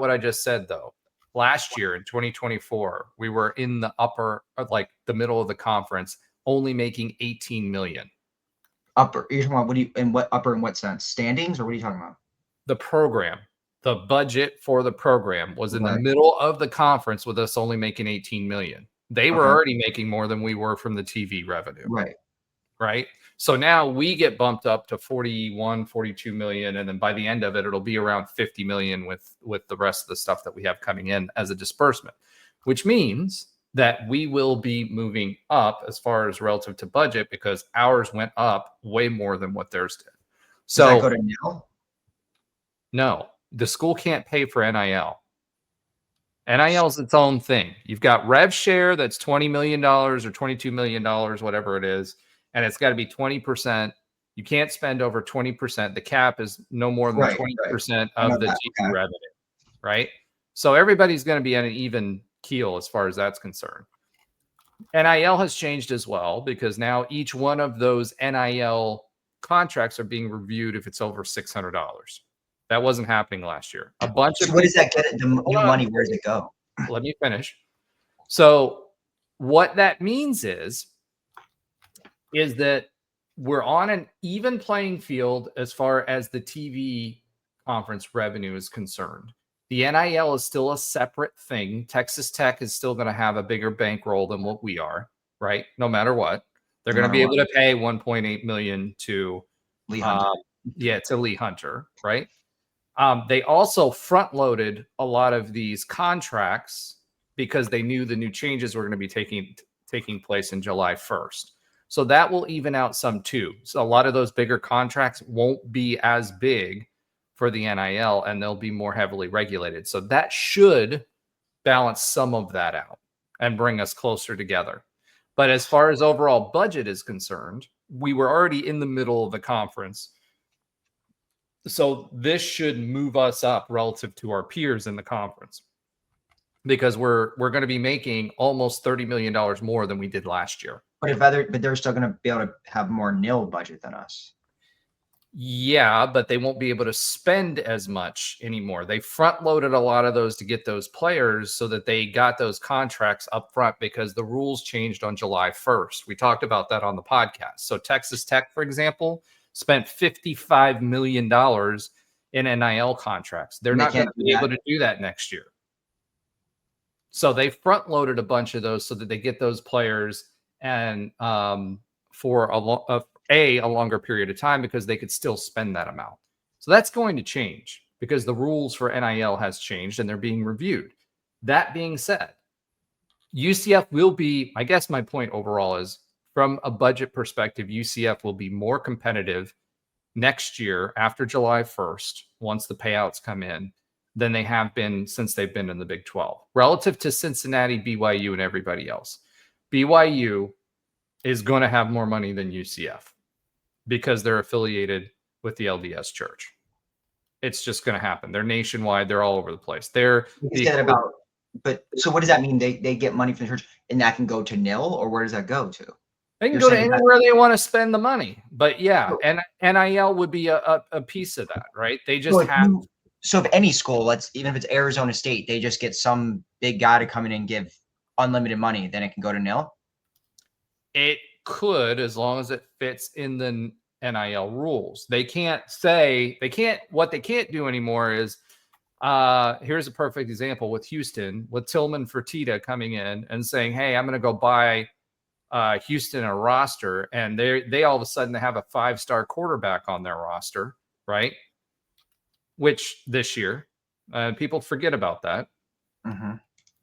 I just said though. Last year in 2024, we were in the upper, like the middle of the conference, only making 18 million. Upper? You're talking about upper in what sense? Standings, or what are you talking about? The program. The budget for the program was in the middle of the conference with us only making 18 million. They were already making more than we were from the TV revenue. Right. So now we get bumped up to 41, 42 million. And then by the end of it, it'll be around 50 million with the rest of the stuff that we have coming in as a disbursement, which means that we will be moving up as far as relative to budget because ours went up way more than what theirs did. So does that go to NIL? No, the school can't pay for NIL. NIL is its own thing. You've got rev share that's $20 million or $22 million, whatever it is, and it's got to be 20%. You can't spend over 20%. The cap is no more than 20% of the TV revenue, right? So everybody's going to be on an even keel as far as that's concerned. NIL has changed as well because now each one of those NIL contracts are being reviewed if it's over $600. That wasn't happening last year. A bunch of what does that get? The new money, where does it go? Let me finish. So what that means is that we're on an even playing field as far as the TV conference revenue is concerned. The NIL is still a separate thing. Texas Tech is still going to have a bigger bankroll than what we are, right? No matter what. They're going to be able to pay $1.8 million to Lee Hunter. To Lee Hunter, right? They also front-loaded a lot of these contracts because they knew the new changes were going to be taking place in July 1st. So that will even out some too. So a lot of those bigger contracts won't be as big for the NIL, and they'll be more heavily regulated. So that should balance some of that out and bring us closer together. But as far as overall budget is concerned, we were already in the middle of the conference. So this should move us up relative to our peers in the conference because we're going to be making almost $30 million more than we did last year. But they're still going to be able to have more NIL budget than us. Yeah, but they won't be able to spend as much anymore. They front loaded a lot of those to get those players so that they got those contracts up front because the rules changed on July 1st. We talked about that on the podcast. So Texas Tech, for example, spent $55 million in NIL contracts. They're not going to be able to do that next year. So they front loaded a bunch of those so that they get those players and for a longer period of time because they could still spend that amount. So that's going to change because the rules for NIL has changed and they're being reviewed. That being said, UCF will be, I guess my point overall is from a budget perspective, UCF will be more competitive next year after July 1st, once the payouts come in, than they have been since they've been in the Big 12, relative to Cincinnati, BYU, and everybody else. BYU is going to have more money than UCF because they're affiliated with the LDS Church. It's just going to happen. They're nationwide. They're all over the place. But so what does that mean? They get money from the church and that can go to NIL, or where does that go to? They can go to anywhere they want to spend the money. But yeah, and NIL would be a piece of that, right? They just So if any school, even if it's Arizona State, they just get some big guy to come in and give unlimited money, then it can go to NIL? It could, as long as it fits in the NIL rules. What they can't do anymore is, here's a perfect example with Houston, with Tillman Fertitta coming in and saying, hey, I'm going to go buy Houston a roster, and they all of a sudden have a 5-star quarterback on their roster, right? Which this year, people forget about that. Mm-hmm.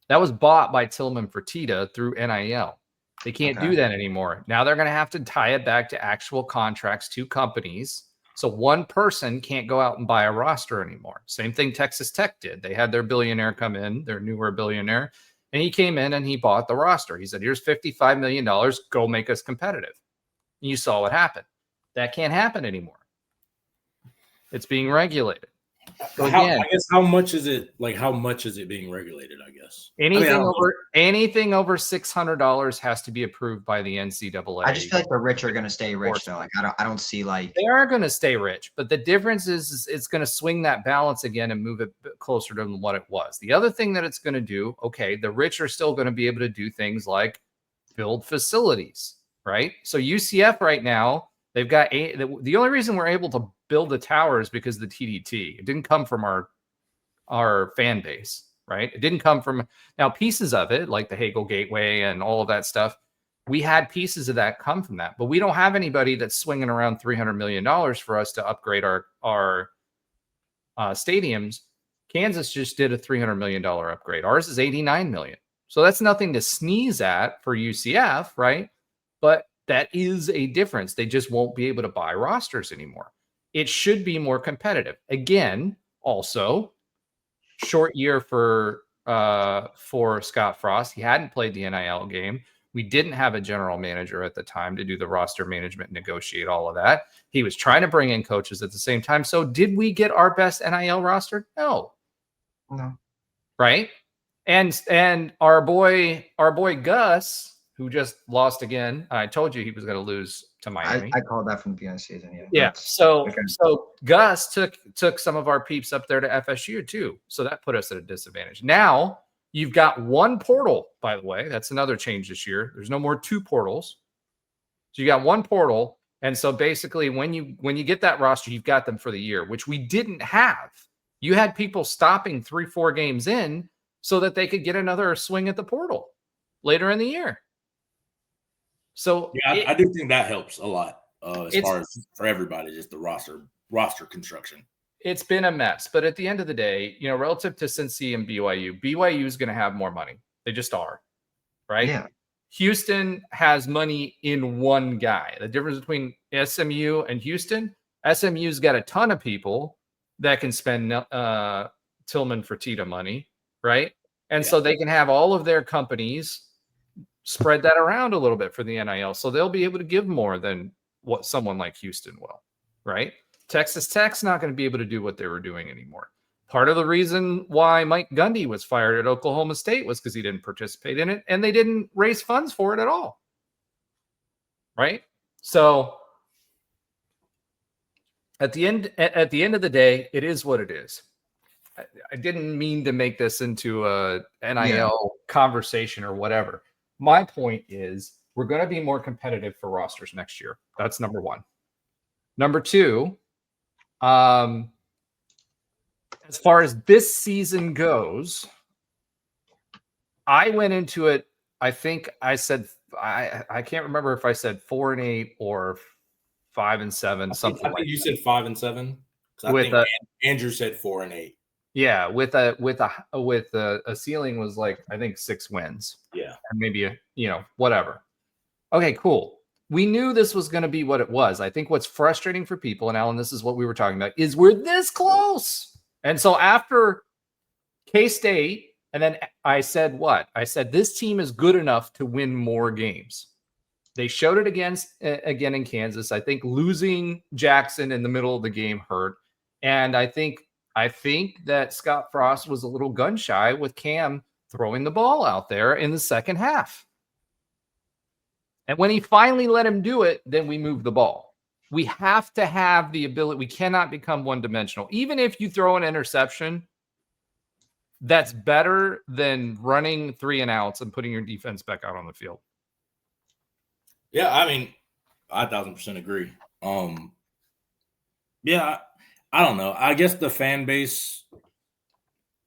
That was bought by Tillman Fertitta through NIL. They can't do that anymore. Now they're going to have to tie it back to actual contracts to companies. So one person can't go out and buy a roster anymore. Same thing Texas Tech did. They had their billionaire come in, their newer billionaire, and he came in and he bought the roster. He said, here's $55 million. Go make us competitive. And you saw what happened. That can't happen anymore. It's being regulated. So again, I guess how much is it being regulated? I guess anything over $600 has to be approved by the NCAA. I just feel like the rich are going to stay rich though. Like I don't see they are going to stay rich, but the difference is it's going to swing that balance again and move it closer to what it was. The other thing that it's going to do, the rich are still going to be able to do things like build facilities, right? So UCF right now, they've got the only reason we're able to build the tower is because of the TDT. It didn't come from our fan base, right? It didn't come from now pieces of it, like the Hagel Gateway and all of that stuff. We had pieces of that come from that, but we don't have anybody that's swinging around $300 million for us to upgrade our stadiums. Kansas just did a $300 million upgrade. Ours is $89 million. So that's nothing to sneeze at for UCF, right? But that is a difference. They just won't be able to buy rosters anymore. It should be more competitive. Again, also, short year for Scottfrost. He hadn't played the NIL game. We didn't have a general manager at the time to do the roster management, negotiate all of that. He was trying to bring in coaches at the same time. So did we get our best NIL roster? No. Right? And our boy Gus, who just lost again. I told you he was going to lose to Miami. I called that from the beginning of the season. Yeah. So Gus took some of our peeps up there to FSU too. So that put us at a disadvantage. Now you've got one portal, by the way. That's another change this year. There's no more 2 portals. So you got one portal. And so basically when you get that roster, you've got them for the year, which we didn't have. You had people stopping 3-4 games in so that they could get another swing at the portal later in the year. So yeah, I do think that helps a lot as far as for everybody, just the roster construction. It's been a mess, but at the end of the day, relative to Cincy and BYU is going to have more money. They just are, right? Yeah. Houston has money in one guy. The difference between SMU and Houston, SMU's got a ton of people that can spend Tillman Fertitta money, right? And so they can have all of their companies spread that around a little bit for the NIL. So they'll be able to give more than what someone like Houston will, right? Texas Tech's not going to be able to do what they were doing anymore. Part of the reason why Mike Gundy was fired at Oklahoma State was because he didn't participate in it, and they didn't raise funds for it at all, right? So at the end of the day, it is what it is. I didn't mean to make this into a NIL conversation or whatever. My point is we're going to be more competitive for rosters next year. That's number one. Number two, as far as this season goes, I went into it. I think I said I can't remember if I said 4-8 or 5-7. Something. I think you said 5-7. I think Andrew said 4-8. Yeah, with a ceiling was like I think 6 wins. Yeah, and maybe whatever. Okay, cool. we knew this was going to be what it was. I think what's frustrating for people, and Alan, this is what we were talking about, is we're this close. And so after K-State, and then I said what? I said this team is good enough to win more games. They showed it again in Kansas. I think losing Jackson in the middle of the game hurt. And I think that Scottfrost was a little gun shy with Cam throwing the ball out there in the second half. And when he finally let him do it, then we move the ball. We have to have the ability. We cannot become one-dimensional. Even if you throw an interception, that's better than running 3 and outs and putting your defense back out on the field. Yeah, I mean, I 1,000% agree. Yeah, I don't know. I guess the fan base,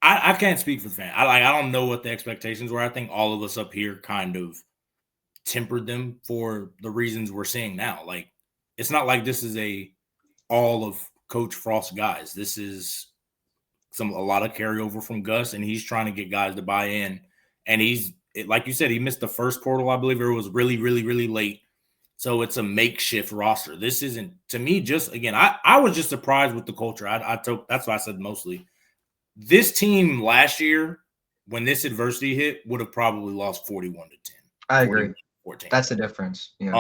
I can't speak for the fan. I don't know what the expectations were. I think all of us up here kind of tempered them for the reasons we're seeing now. Like, it's not like this is all of Coach Frost guys. This is a lot of carryover from Gus, and he's trying to get guys to buy in. And like you said, he missed the first portal, I believe. It was really, really, really late. So it's a makeshift roster. This isn't, to me, just, again, I was just surprised with the culture. That's what I said mostly. This team last year, when this adversity hit, would have probably lost 41-10. I agree. 14. That's the difference. Yeah.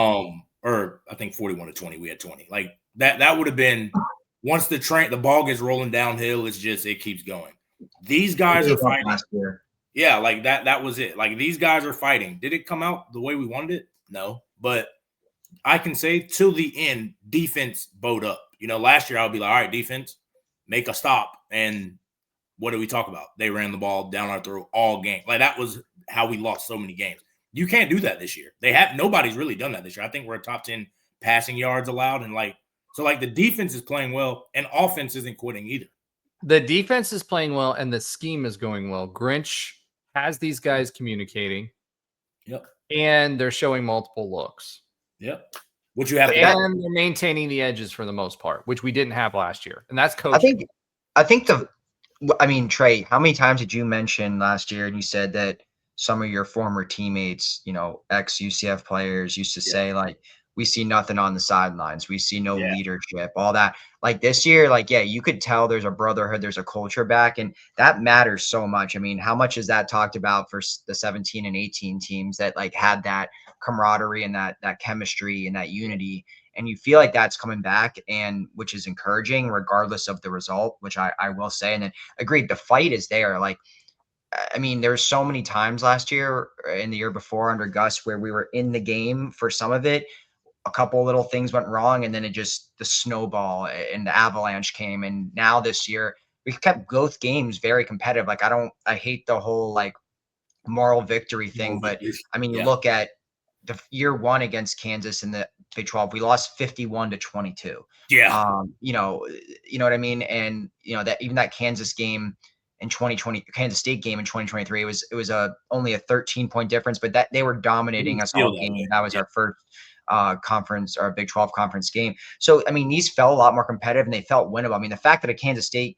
Or I think 41-20. We had 20. Like that would have been, once the ball gets rolling downhill, it keeps going. These guys are fighting. Last year. Yeah, like that was it. Like, these guys are fighting. Did it come out the way we wanted it? No. But I can say till the end, defense bowed up. Last year I would be like, all right, defense, make a stop. And what did we talk about? They ran the ball down our throat all game. Like, that was how we lost so many games. You can't do that this year. Nobody's really done that this year. I think we're a top 10 passing yards allowed. And the defense is playing well, and offense isn't quitting either. The defense is playing well, and the scheme is going well. Grinch has these guys communicating. Yep. And they're showing multiple looks. Yep. Which you have. And they're maintaining the edges for the most part, which we didn't have last year. And that's coaching. I think Trey, how many times did you mention last year, and you said that some of your former teammates, ex-UCF players used to say, like, we see nothing on the sidelines. We see no leadership, all that. Like, this year, you could tell there's a brotherhood, there's a culture back, and that matters so much. I mean, how much is that talked about for the 17 and 18 teams that had that camaraderie and that chemistry and that unity? And you feel like that's coming back, and which is encouraging regardless of the result, which I will say. And then agreed, the fight is there. I mean, there's so many times last year and the year before under Gus where we were in the game for some of it. A couple little things went wrong, and then the snowball and the avalanche came. And now this year, we've kept both games very competitive. I hate the whole moral victory thing, but I mean, you look at the year one against Kansas in the Big 12, we lost 51-22. Yeah. You know what I mean? And that even that Kansas game in 2020, Kansas State game in 2023, it was only a 13-point difference, but that they were dominating us all game. That was our first conference or Big 12 conference game. So, I mean, these felt a lot more competitive and they felt winnable. I mean, the fact that a Kansas State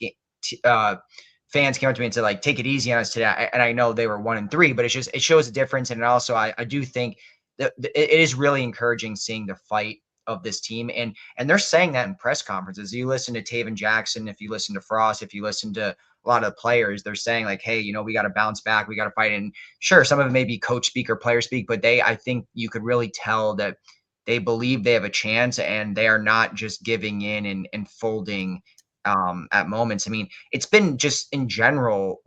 fans came up to me and said, take it easy on us today. And I know they were 1-3, but it shows a difference. And also, I do think that it is really encouraging seeing the fight of this team. And they're saying that in press conferences. You listen to Taven Jackson, if you listen to Frost, if you listen to a lot of the players, they're saying hey, we got to bounce back. We got to fight. And sure, some of it may be coach speak or player speak, but I think you could really tell that they believe they have a chance and they are not just giving in and folding at moments. I mean, it's been just in general,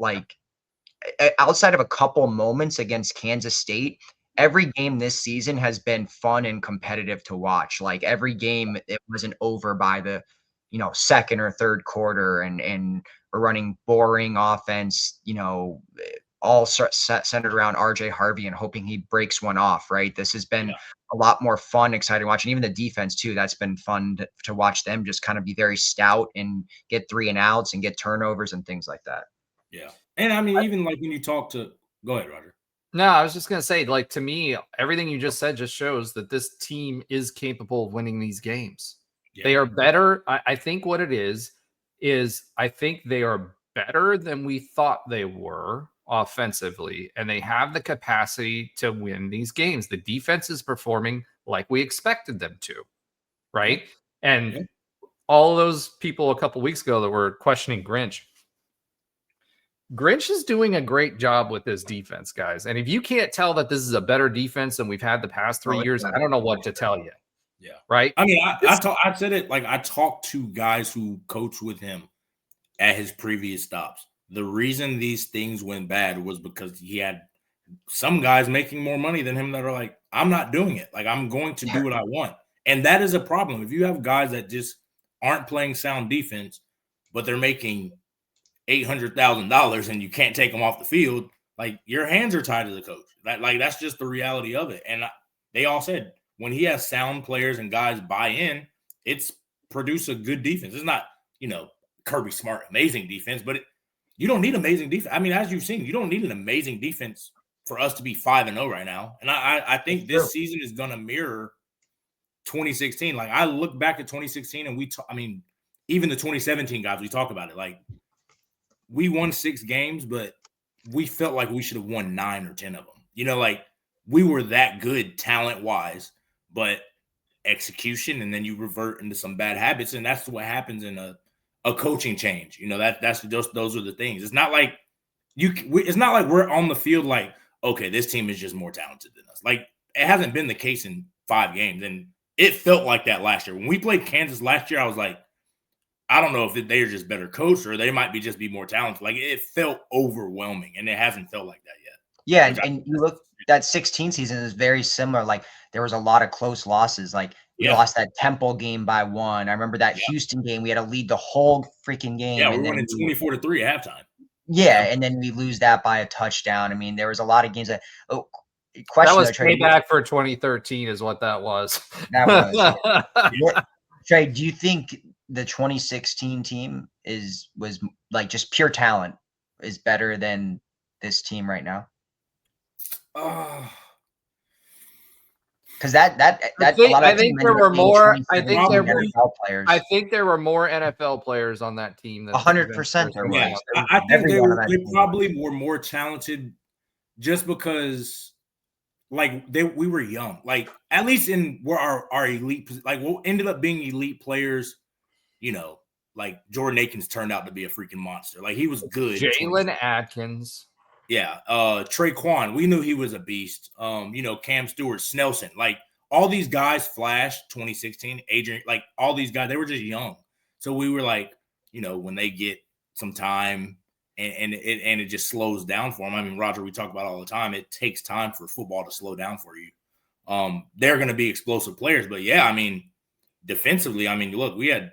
outside of a couple moments against Kansas State, every game this season has been fun and competitive to watch. Every game, it wasn't over by the, second or third quarter, and we're running boring offense, all centered around RJ Harvey and hoping he breaks one off, right? This has been a lot more fun, exciting watching. Even the defense too, that's been fun to watch them just kind of be very stout and get 3 and outs and get turnovers and things like that. Yeah. And I mean, even when you talk to, go ahead, Roger. No, I was just going to say, to me, everything you just said just shows that this team is capable of winning these games. Yeah. They are better. I think what it is I think they are better than we thought they were. offensively, and they have the capacity to win these games. The defense is performing like we expected them to, right? And all of those people a couple weeks ago that were questioning Grinch is doing a great job with this defense, guys. And if you can't tell that this is a better defense than we've had the past 3 years, I don't know what to tell you. Yeah. Right. I mean, I said it, like, I talked to guys who coached with him at his previous stops. The reason these things went bad was because he had some guys making more money than him that are like, I'm not doing it. Like, I'm going to do what I want. And that is a problem. If you have guys that just aren't playing sound defense, but they're making $800,000 and you can't take them off the field, like, your hands are tied to the coach. That's just the reality of it. And they all said when he has sound players and guys buy in, it's produce a good defense. It's not, Kirby Smart, amazing defense, but you don't need amazing defense. I mean, as you've seen, you don't need an amazing defense for us to be 5-0 right now. And I think this season is going to mirror 2016. Like, I look back at 2016 and even the 2017 guys, we talk about it. Like, we won 6 games, but we felt like we should have won 9 or 10 of them. Like, we were that good talent-wise, but execution, and then you revert into some bad habits, and that's what happens in a coaching change. That's just, those are the things. It's not like it's not like we're on the field like, okay, this team is just more talented than us. Like, it hasn't been the case in 5 games, and it felt like that last year. When we played Kansas last year, I was like, I don't know if they're just better coached or they might just be more talented. Like, it felt overwhelming, and it hasn't felt like that yet. Yeah, and you look, that 16 season is very similar. Like, there was a lot of close losses. Like, we lost that Temple game by 1. I remember that Houston game. We had to lead the whole freaking game. Yeah, we're winning 24-3 at halftime. Yeah, and then we lose that by a touchdown. I mean, there was a lot of games that that was payback for 2013 is what that was. That was. Trey, do you think the 2016 team was like just pure talent is better than this team right now? Because I think there were more. I think there were NFL players. I think there were more NFL players on that team. 100% there was. I think they probably were more talented, just because, like, we were young. Like, at least in where our elite, like, what ended up being elite players. Like, Jordan Akins turned out to be a freaking monster. Like, he was good. Jalen Atkins. Yeah, Traquan, we knew he was a beast. Cam Stewart, Snelson, like, all these guys flashed 2016. Adrian, like, all these guys, they were just young. So we were like, when they get some time and it just slows down for them. I mean, Roger, we talk about all the time. It takes time for football to slow down for you. They're going to be explosive players, but yeah, I mean, defensively, I mean, look, we had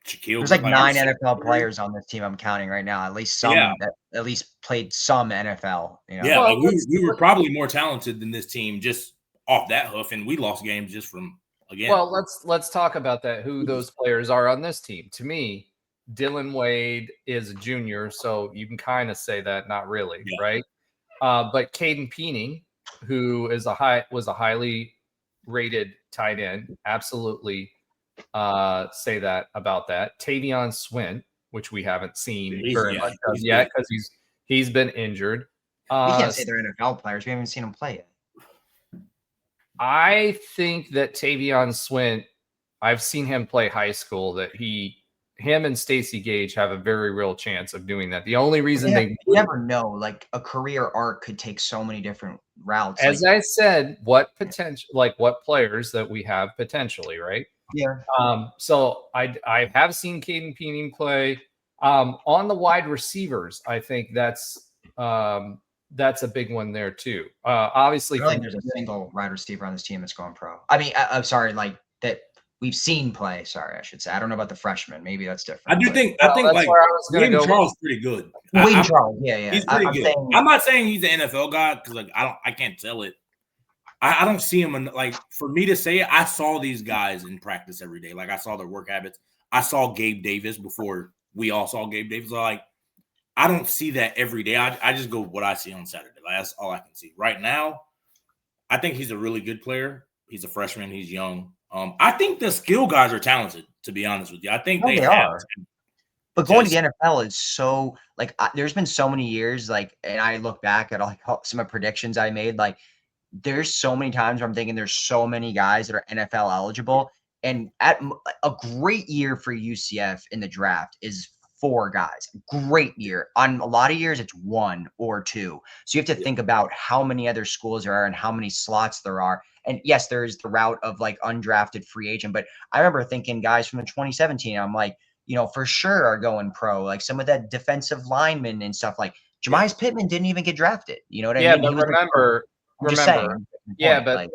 Shaquille. There's like 9 NFL players on this team I'm counting right now. At least some that at least played some NFL. Yeah, well, we were probably more talented than this team just off that hoof, and we lost games just from, again. Well, let's talk about that. Who those players are on this team? To me, Dylan Wade is a junior, so you can kind of say that, not really, right? But Caden Peening, who was a highly rated tight end, absolutely. Say that about that. Tavion Swint, which we haven't seen very much yet because he's been injured. We can't say they're NFL players. We haven't seen them play yet. I think that Tavion Swint, I've seen him play high school, that him and Stacey Gage have a very real chance of doing that. The only reason you never know, like, a career arc could take so many different routes. As I said, what players that we have potentially, right? Yeah. So I have seen Caden Peening play on the wide receivers. I think that's a big one there too. Obviously, I don't think there's a single wide receiver on this team that's going pro. I mean, I'm sorry, like, that we've seen play. Sorry, I should say. I don't know about the freshmen. Maybe that's different. I think like William Charles is pretty good. William Charles, yeah, he's pretty good. I'm not saying he's an NFL guy because, like, I can't tell it. I don't see him like, for me to say it, I saw these guys in practice every day. Like, I saw their work habits. I saw Gabe Davis before we all saw Gabe Davis. Like, I don't see that every day. I just go what I see on Saturday. Like, that's all I can see. Right now, I think he's a really good player. He's a freshman. He's young. I think the skill guys are talented, to be honest with you. I think they are. But going to the NFL is so like there's been so many years like, and I look back at like some of the predictions I made. Like, there's so many times where I'm thinking there's so many guys that are NFL eligible, and at a great year for UCF in the draft is 4 guys. Great year. On a lot of years, it's 1 or 2. So you have to think about how many other schools there are and how many slots there are. And yes, there is the route of like undrafted free agent, but I remember thinking guys from the 2017. I'm like, for sure are going pro. Like some of that defensive linemen and stuff. Like Jemias Pittman didn't even get drafted. You know what I mean? But He was remember, I'm just saying. Yeah, but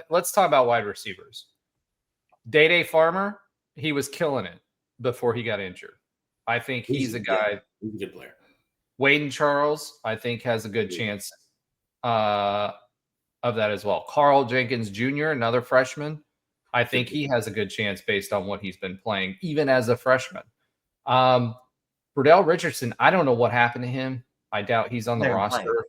let's talk about wide receivers. Day Farmer, he was killing it before he got injured. I think he's a guy. He's a good player. Waden Charles, I think, has a good chance of that as well. Carl Jenkins Jr., another freshman, I think he has a good chance based on what he's been playing, even as a freshman. Burdell Richardson, I don't know what happened to him. I doubt he's on the roster.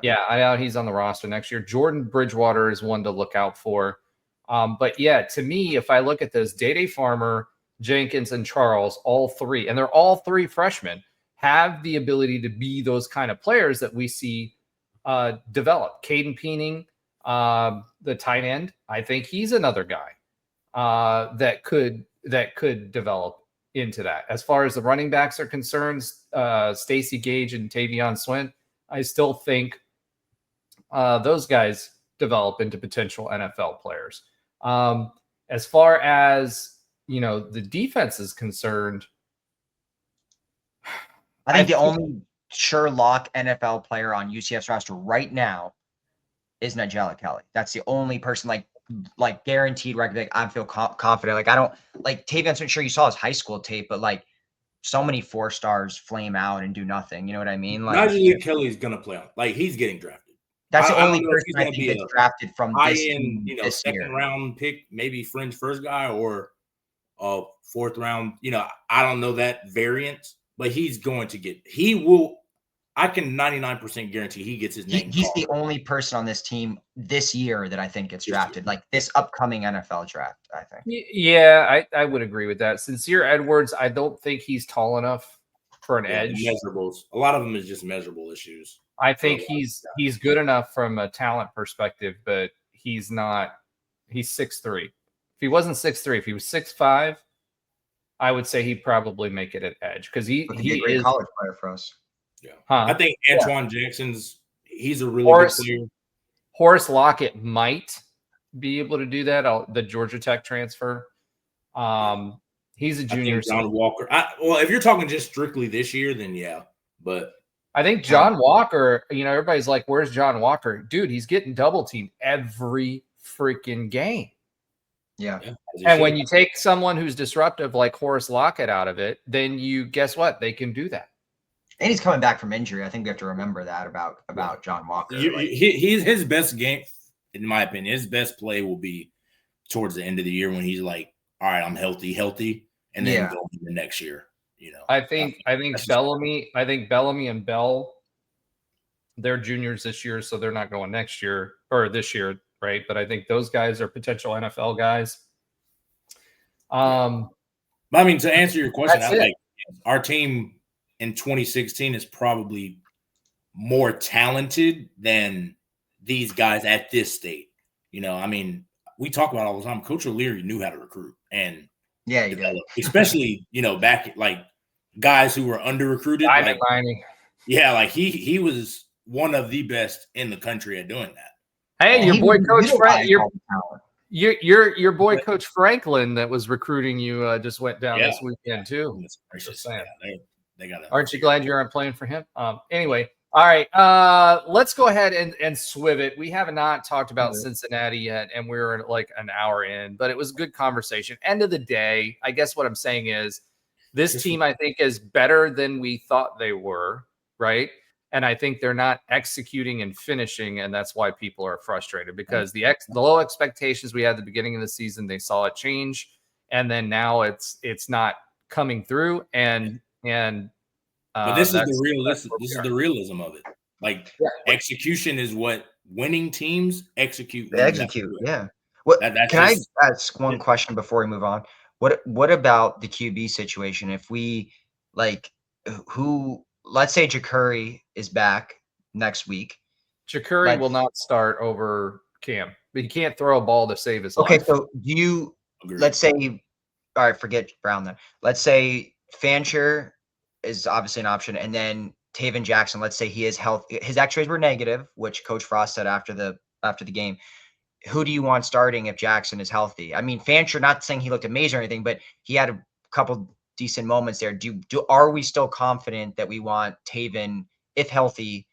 Yeah, I doubt he's on the roster next year. Jordan Bridgewater is one to look out for. But yeah, to me, if I look at this, Day Farmer, Jenkins, and Charles, all 3, and they're all 3 freshmen, have the ability to be those kind of players that we see develop. Caden Peening, the tight end, I think he's another guy that could develop into that. As far as the running backs are concerned, Stacey Gage and Tavion Swint, I still think those guys develop into potential NFL players. As far as the defense is concerned, I think the only sure lock NFL player on UCF's roster right now is Nigella Kelly. That's the only person like guaranteed record. Like, I feel confident. Like, I don't like Tavion Swint. Sure, you saw his high school tape, but like so many 4 stars flame out and do nothing. You know what I mean? Like, Nigella Kelly's gonna play on. Like, he's getting drafted. That's the only person I think that's drafted from this team, this second round pick, maybe fringe first guy or a 4th round. I don't know that variant, but he's going to get. He will. I can 99% guarantee he gets his name. He's the only person on this team this year that I think gets drafted, like this upcoming NFL draft, I think. Yeah, I would agree with that. Sincere Edwards, I don't think he's tall enough for an edge. Measurables. A lot of them is just measurable issues. I think he's good enough from a talent perspective, but he's not. He's 6'3". If he wasn't 6'3", if he was 6'5", I would say he'd probably make it at edge because he is a college player for us. Yeah, I think Antoine Jackson's. He's a really good player. Horace Lockett might be able to do that. The Georgia Tech transfer. He's a junior. John Walker. Well, if you're talking just strictly this year, then yeah. But I think John Walker, everybody's like, where's John Walker? Dude, he's getting double teamed every freaking game. Yeah. And when you take someone who's disruptive like Horace Lockett out of it, then guess what? They can do that. And he's coming back from injury. I think we have to remember that about John Walker. He's his best game, in my opinion, his best play will be towards the end of the year when he's like, all right, I'm healthy, and then go into the next year. I think Bellamy and Bell, they're juniors this year, so they're not going next year or this year, right? But I think those guys are potential NFL guys. But I mean, to answer your question, our team in 2016 is probably more talented than these guys at this state. I mean, we talk about all the time. Coach O'Leary knew how to recruit, and he did. Especially back like guys who were under recruited. He was one of the best in the country at doing that. Hey, your boy Coach Frank, your boy Coach Franklin that was recruiting you just went down this weekend too. Just saying. They got. Aren't you glad you aren't playing for him? Anyway, all right. Let's go ahead and swiv it. We have not talked about Cincinnati yet, and we're like an hour in, but it was a good conversation. End of the day, I guess what I'm saying is this team, I think, is better than we thought they were, right? And I think they're not executing and finishing, and that's why people are frustrated because the low expectations we had at the beginning of the season, they saw it change, and then now it's not coming through, and but this is the realism of it. Like execution is what winning teams execute. They execute, yeah. Can I ask one question before we move on? What about the QB situation? If we Like, who? Let's say Ja'Curry is back next week. Ja'Curry will not start over Cam, but he can't throw a ball to save his Okay, life. so do you? Agreed. Let's say, all right, forget Brown then. Let's say Fancher is obviously an option, and then Taven Jackson. Let's say he is healthy. His X-rays were negative, which Coach Frost said after the game. Who do you want starting if Jackson is healthy? I mean, Fancher, not saying he looked amazing or anything, but he had a couple decent moments there. Are we still confident that we want Taven, if healthy,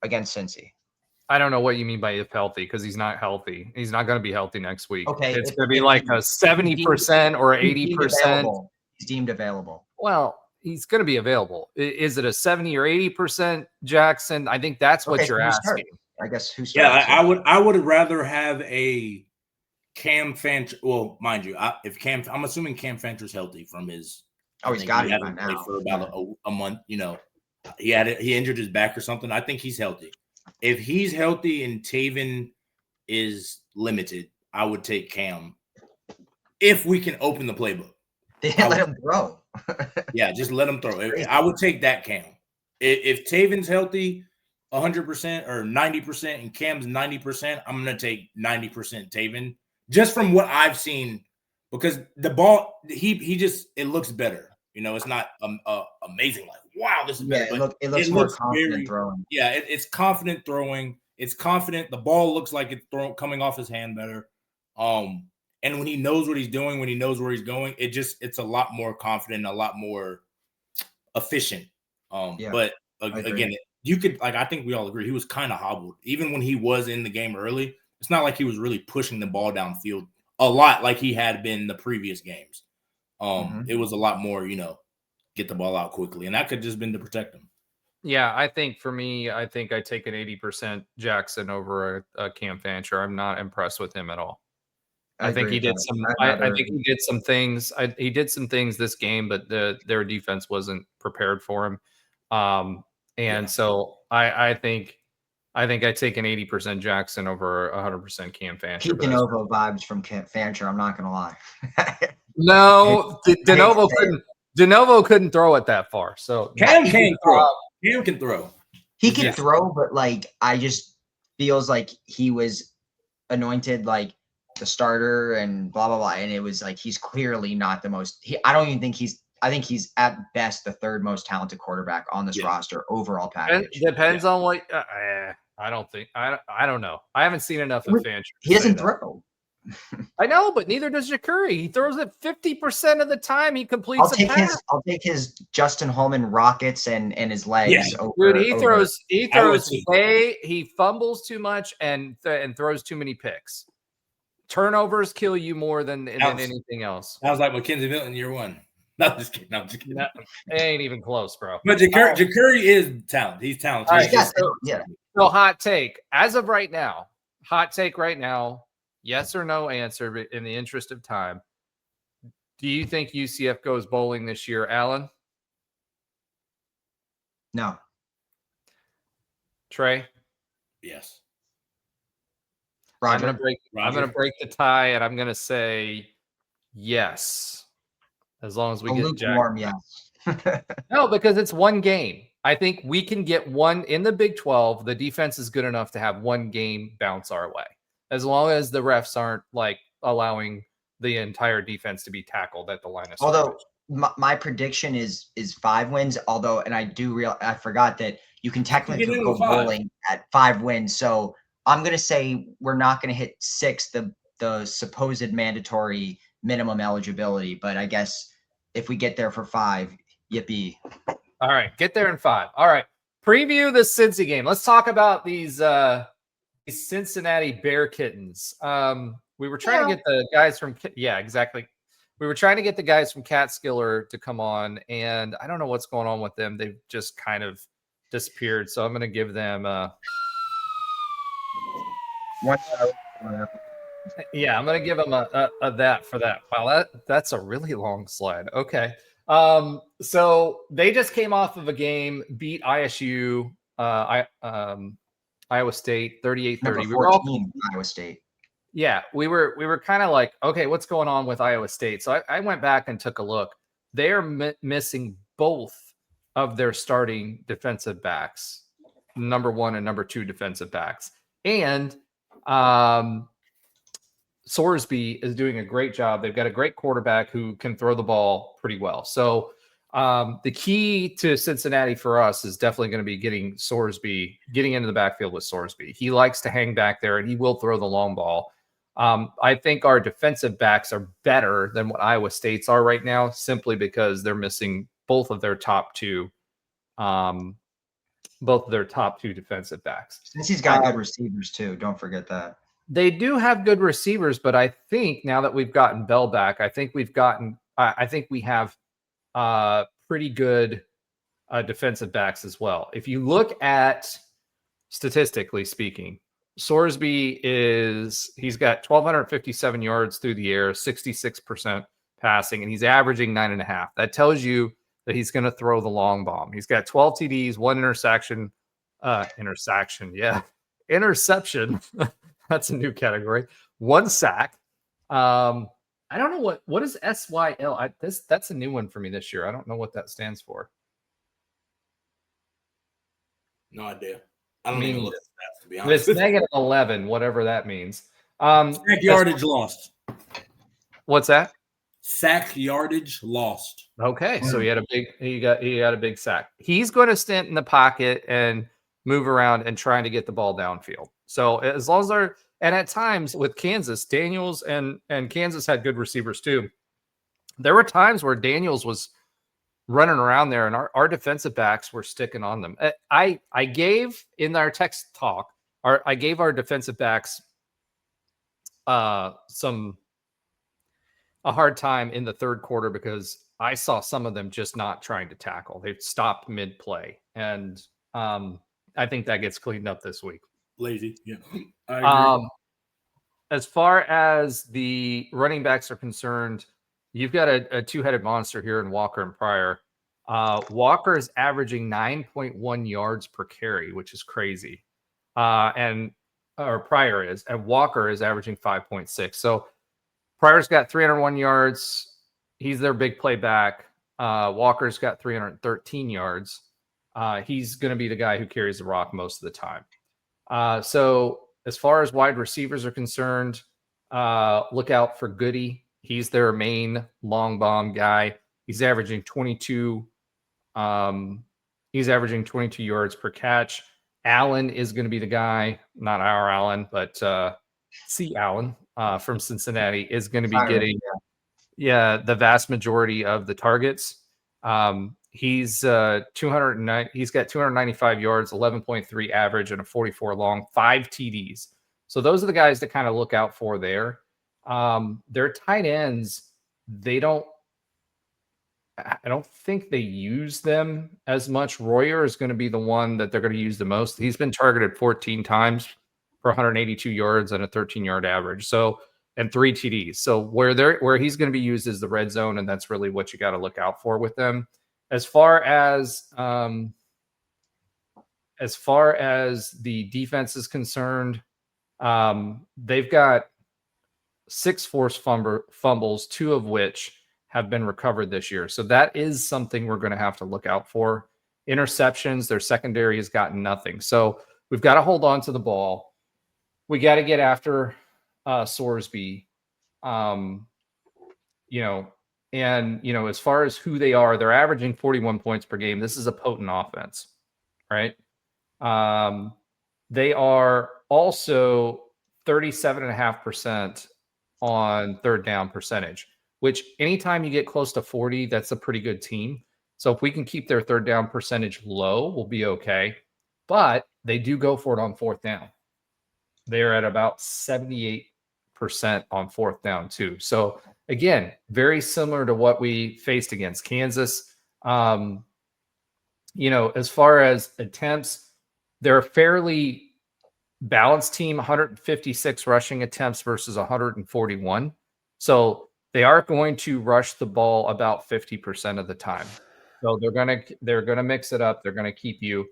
against Cincy? I don't know what you mean by if healthy, because he's not healthy. He's not going to be healthy next week. Okay, it's going to be like a 70% or 80%. He's deemed available. Well, he's going to be available. Is it a 70 or 80% Jackson? I think that's what you're asking. I guess who starts? Yeah, I would rather have a Cam Fancher. Well, mind you, I'm assuming Cam Fancher's healthy from his. He's got it right now for about a month. You know, he injured his back or something. I think he's healthy. If he's healthy and Taven is limited, I would take Cam. If we can open the playbook, let him throw. Yeah, just let him throw. I would take that Cam. If Taven's healthy 100% or 90% and Cam's 90%, I'm going to take 90% Taven just from what I've seen, because the ball, it looks better. You know, it's not amazing. Like, wow, this is better. Yeah, it looks more confident throwing. Yeah, it's confident throwing. It's confident. The ball looks like it's coming off his hand better. And when he knows what he's doing, when he knows where he's going, it's a lot more confident, a lot more efficient. But again, you could, like, I think we all agree he was kind of hobbled. Even when he was in the game early, it's not like he was really pushing the ball downfield a lot like he had been the previous games. It was a lot more, get the ball out quickly, and that could just been to protect him. Yeah, I think for me, I take an 80% Jackson over a Cam Fancher. I'm not impressed with him at all. I think he did some. I think he did some things. He did some things this game, but their defense wasn't prepared for him. So I think I take an 80% Jackson over 100% Cam Fancher. Keep DeNovo vibes from Cam Fancher. I'm not gonna lie. No, DeNovo couldn't throw it that far. So Cam can throw. Cam can throw. He can throw, but like I just feels like he was anointed like the starter and blah blah blah, and it was like he's clearly not the most. I think he's at best the third most talented quarterback on this roster overall package. It depends on what. I don't think. I don't know. I haven't seen enough of Fancher. He doesn't throw. I know, but neither does Ja'Curry. He throws it 50% of the time. He completes a pass. I'll take his Justin Holman rockets and his legs. Yeah. Dude, he throws way. He fumbles too much and throws too many picks. Turnovers kill you more than anything else. Sounds like Mackenzie Milton year one. No, just kidding. No, just kidding. No, it ain't even close, bro. But Ja'Curry is talented. He's talented. Right, so hot take. As of right now, yes or no answer, but in the interest of time. Do you think UCF goes bowling this year, Alan? No. Trey? Yes. Roger? I'm gonna break the tie, and I'm gonna say yes. As long as we get lukewarm, yes. No, because it's one game. I think we can get one in the Big 12. The defense is good enough to have one game bounce our way, as long as the refs aren't like allowing the entire defense to be tackled at the line of scrimmage. Although my prediction is 5 wins. Although, and I forgot that you can technically go bowling at 5 wins. So I'm gonna say we're not gonna hit 6, the supposed mandatory minimum eligibility. But I guess if we get there for 5, yippee! All right, get there in 5. All right, preview the Cincy game. Let's talk about these Cincinnati Bear Kittens. We were trying to get the guys from exactly. We were trying to get the guys from Catskiller to come on, and I don't know what's going on with them. They've just kind of disappeared. So I'm going to give them I'm going to give them a that for that. Wow, that's a really long slide. Okay. So they just came off of a game, beat ISU, Iowa State 38-30. We were all Iowa State. Yeah, we were kind of like, okay, what's going on with Iowa State? So I went back and took a look. They are missing both of their starting defensive backs, number 1 and number 2 defensive backs. And Sorsby is doing a great job. They've got a great quarterback who can throw the ball pretty well. So the key to Cincinnati for us is definitely going to be getting into the backfield with Sorsby. He likes to hang back there, and he will throw the long ball. I think our defensive backs are better than what Iowa State's are right now, simply because they're missing both of their top two defensive backs. Since he's got good receivers too, don't forget that. They do have good receivers, but I think now that we've gotten Bell back, I think we have pretty good defensive backs as well. If you look at statistically speaking, Sorsby he's got 1,257 yards through the air, 66% passing, and he's averaging 9.5. That tells you that he's going to throw the long bomb. He's got 12 TDs, 1 interception. Interception. That's a new category. 1 sack. I don't know what is SYL. That's a new one for me this year. I don't know what that stands for. No idea. I don't even look at stats, to be honest. It's negative 11, whatever that means. Sack yardage lost. What's that? Sack yardage lost. Okay, so he got a big sack. He's going to stand in the pocket and move around and trying to get the ball downfield. So as long as and at times with Kansas, Daniels and Kansas had good receivers too. There were times where Daniels was running around there and our defensive backs were sticking on them. I gave in our text talk, I gave our defensive backs a hard time in the third quarter because I saw some of them just not trying to tackle. They stopped mid-play. And I think that gets cleaned up this week. Lazy. Yeah. I agree. As far as the running backs are concerned, you've got a two-headed monster here in Walker and Pryor. Walker is averaging 9.1 yards per carry, which is crazy. Pryor is, and Walker is averaging 5.6. So Pryor's got 301 yards. He's their big play back. Walker's got 313 yards. He's going to be the guy who carries the rock most of the time. So as far as wide receivers are concerned, look out for Goody. He's their main long bomb guy. He's averaging 22. He's averaging 22 yards per catch. Allen is going to be the guy, not our Allen, but C. Allen from Cincinnati is going to be getting the vast majority of the targets. He's got 295 yards, 11.3 average, and a 44 long, 5 TDs. So those are the guys to kind of look out for there. Their tight ends, I don't think they use them as much. Royer is going to be the one that they're going to use the most. He's been targeted 14 times for 182 yards and a 13-yard average. So, and 3 TDs. So where he's going to be used is the red zone, and that's really what you got to look out for with them. As far as the defense is concerned, they've got 6 forced fumbles, 2 of which have been recovered this year. So that is something we're going to have to look out for. Interceptions, their secondary has gotten nothing. So we've got to hold on to the ball. We got to get after Sorsby. As far as who they are, they're averaging 41 points per game. This is a potent offense, right? They are also 37.5% on third down percentage, which anytime you get close to 40, that's a pretty good team. So if we can keep their third down percentage low, we'll be okay. But they do go for it on fourth down. They're at about 78% on fourth down too. So again, very similar to what we faced against Kansas. As far as attempts, they're a fairly balanced team, 156 rushing attempts versus 141. So they are going to rush the ball about 50% of the time. So they're gonna mix it up. They're gonna keep you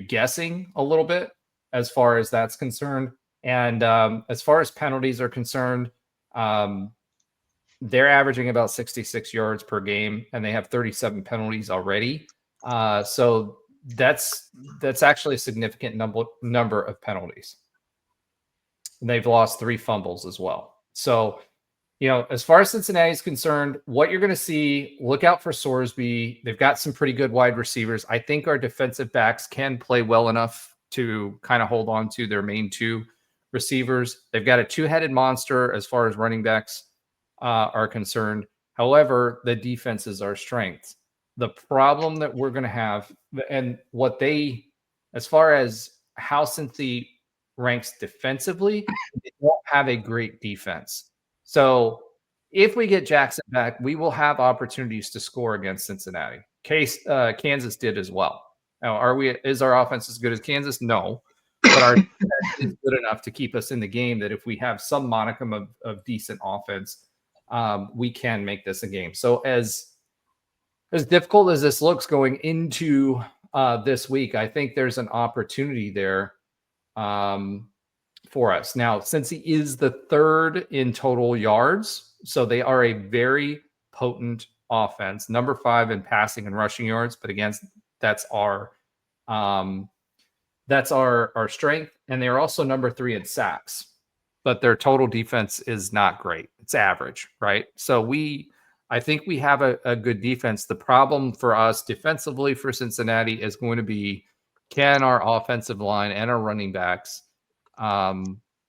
guessing a little bit as far as that's concerned. And as far as penalties are concerned, they're averaging about 66 yards per game, and they have 37 penalties already. So that's actually a significant number of penalties. And they've lost 3 fumbles as well. So, as far as Cincinnati is concerned, what you're going to see, look out for Sorsby. They've got some pretty good wide receivers. I think our defensive backs can play well enough to kind of hold on to their main 2 receivers. They've got a 2-headed monster as far as running backs are concerned. However, the defense is our strength. The problem that we're going to have, and as far as how Cincy ranks defensively, they don't have a great defense. So if we get Jackson back, we will have opportunities to score against Cincinnati. Kansas did as well. Now, is our offense as good as Kansas? No, but our defense is good enough to keep us in the game that if we have some modicum of decent offense, we can make this a game. So as difficult as this looks going into this week, I think there's an opportunity there for us. Now, Cincy is the 3rd in total yards, so they are a very potent offense. Number 5 in passing and rushing yards, but again, that's our strength. And they're also number 3 in sacks, but their total defense is not great. It's average, right? So I think we have a good defense. The problem for us defensively for Cincinnati is going to be, can our offensive line and our running backs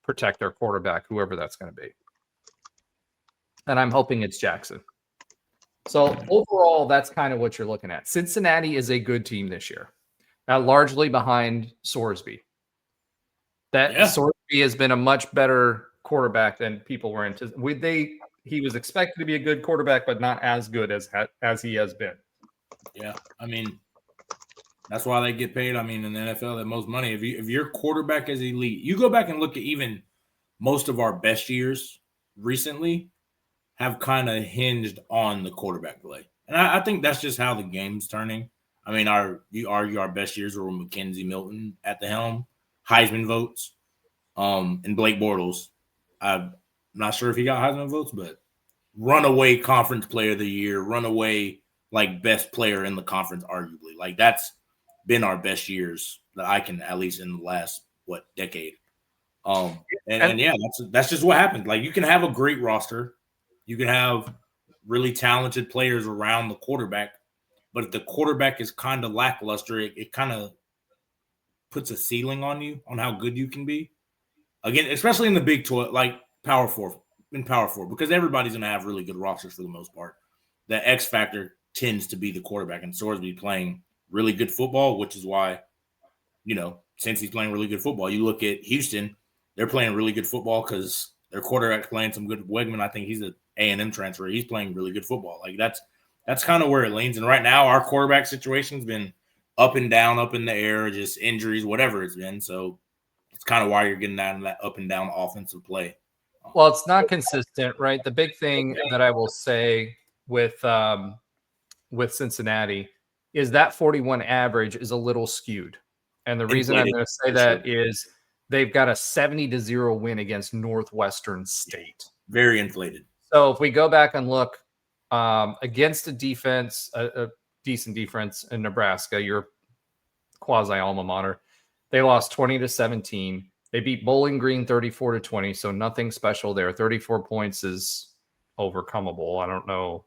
protect our quarterback, whoever that's going to be. And I'm hoping it's Jackson. So overall, that's kind of what you're looking at. Cincinnati is a good team this year, largely behind Sorsby. Sorsby has been a much better quarterback than people were anticipating. He was expected to be a good quarterback, but not as good as he has been. Yeah, I mean, that's why they get paid. I mean, in the NFL, the most money. If your quarterback is elite, you go back and look at even most of our best years recently have kind of hinged on the quarterback play, and I think that's just how the game's turning. I mean, you argue our best years were with McKenzie Milton at the helm, Heisman votes, and Blake Bortles. I'm not sure if he got Heisman votes, but runaway conference player of the year, runaway like best player in the conference, arguably. Like that's been our best years that I can, at least in the last decade. And yeah, that's just what happens. Like you can have a great roster, you can have really talented players around the quarterback, but if the quarterback is kind of lackluster, it kind of puts a ceiling on you on how good you can be. Again, especially in the Big 12, like Power 4, because everybody's going to have really good rosters for the most part. The X factor tends to be the quarterback, and Sorsby playing really good football, which is why, since he's playing really good football, you look at Houston, they're playing really good football because their quarterback's playing some good. Wegman, I think he's an A&M transfer. He's playing really good football. Like that's kind of where it leans. And right now, our quarterback situation's been up and down, up in the air, just injuries, whatever it's been. So it's kind of why you're getting that up and down offensive play. Well, it's not consistent, right? The big thing that I will say with Cincinnati is that 41 average is a little skewed. And the reason I'm going to say that is they've got a 70-0 win against Northwestern State. Very inflated. So if we go back and look against a defense, a decent defense in Nebraska, your quasi alma mater, they lost 20-17. They beat Bowling Green 34-20, so nothing special there. 34 points is overcomable. I don't know.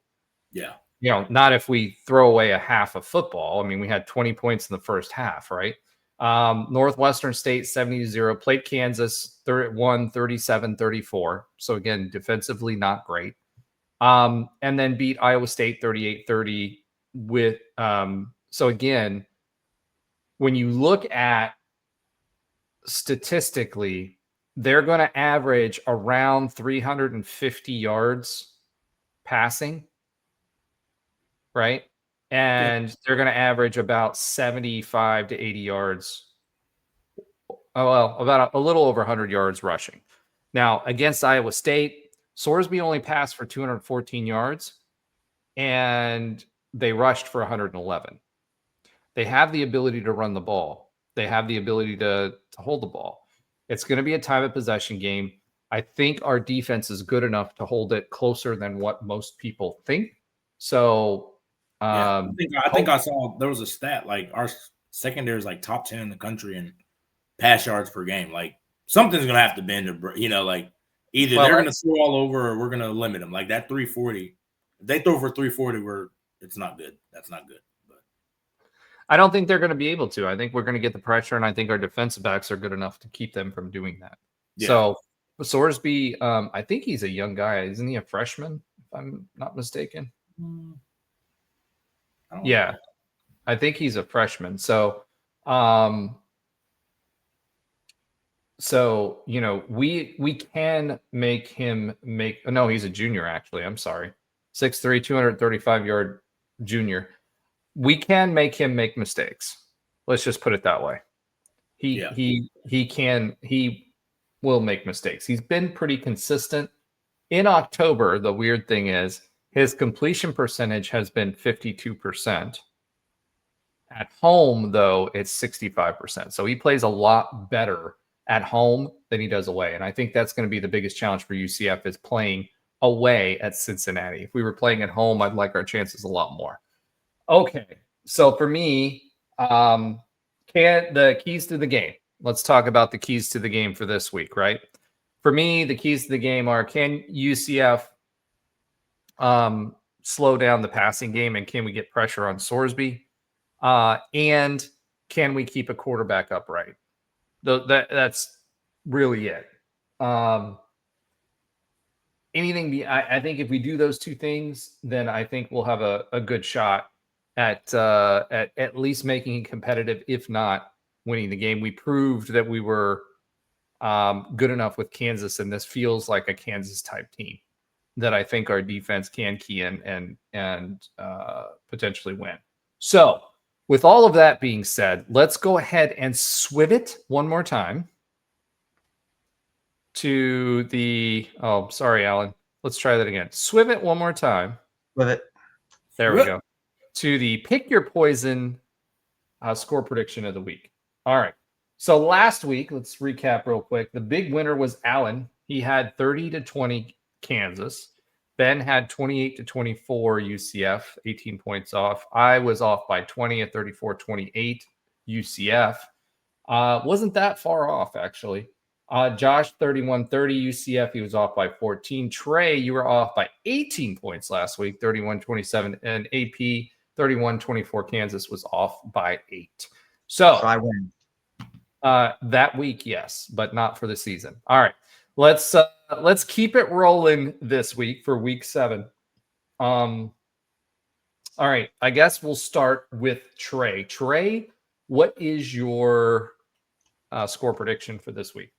Yeah. Not if we throw away a half of football. I mean, we had 20 points in the first half, right? Northwestern State 70-0, played Kansas 37-34. So again, defensively not great. And then beat Iowa State 38-30 with so again, when you look at statistically, they're going to average around 350 yards passing, right? And they're going to average about 75 to 80 yards. About a little over 100 yards rushing. Now, against Iowa State, Sorsby only passed for 214 yards, and they rushed for 111. They have the ability to run the ball. They have the ability to hold the ball. It's going to be a time of possession game. I think our defense is good enough to hold it closer than what most people think. So, I think I saw there was a stat like our secondary is like top 10 in the country in pass yards per game. Like something's gonna have to bend, like either they're gonna throw all over or we're gonna limit them. Like that 340, if they throw for 340, it's not good. That's not good. But I don't think they're going to be able to. I think we're going to get the pressure, and I think our defensive backs are good enough to keep them from doing that. Yeah. So Sorsby, I think he's a young guy. Isn't he a freshman, if I'm not mistaken? Yeah, I think he's a freshman. So, we can make him make. No, he's a junior. Actually, I'm sorry, 6'3", 235-yard junior. We can make him make mistakes. Let's just put it that way. He will make mistakes. He's been pretty consistent. In October, the weird thing is his completion percentage has been 52%. At home, though, it's 65%. So he plays a lot better at home than he does away. And I think that's going to be the biggest challenge for UCF is playing away at Cincinnati. If we were playing at home, I'd like our chances a lot more. Okay. So for me, the keys to the game. Let's talk about the keys to the game for this week, right? For me, the keys to the game are, can UCF slow down the passing game, and can we get pressure on Sorsby? And can we keep a quarterback upright? That's really it. I think if we do those two things, then I think we'll have a good shot at least making it competitive, if not winning the game. We proved that we were good enough with Kansas, and this feels like a Kansas type team that I think our defense can key in and potentially win. So with all of that being said, let's go ahead and swim it one more time to the, sorry, Alan. Let's try that again. Swim it one more time. With it. There we go. To the pick your poison score prediction of the week. All right. So last week, let's recap real quick. The big winner was Allen. He had 30-20 Kansas. Ben had 28-24 UCF, 18 points off. I was off by 20 at 34-28 UCF. Wasn't that far off, actually. Josh, 31-30 UCF. He was off by 14. Trey, you were off by 18 points last week, 31-27. And AP, 31-24 Kansas was off by 8. So I win. That week, yes, but not for the season. All right. Let's keep it rolling this week for week 7. All right. I guess we'll start with Trey. Trey, what is your score prediction for this week?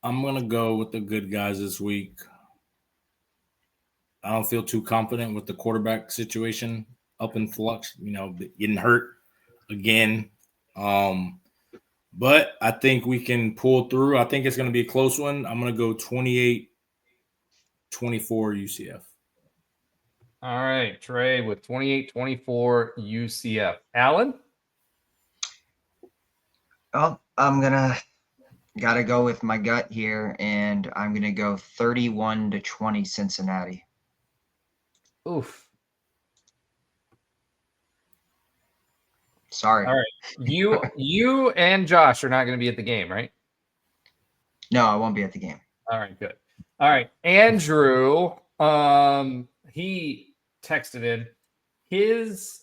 I'm going to go with the good guys this week. I don't feel too confident with the quarterback situation up in flux, getting hurt again. But I think we can pull through. I think it's going to be a close one. I'm going to go 28-24 UCF. All right, Trey with 28-24 UCF. Alan? Well, gotta go with my gut here, and I'm gonna go 31-20 Cincinnati. Oof. Sorry. All right. You and Josh are not going to be at the game, right? No, I won't be at the game. All right, good. All right. Andrew, he texted in. His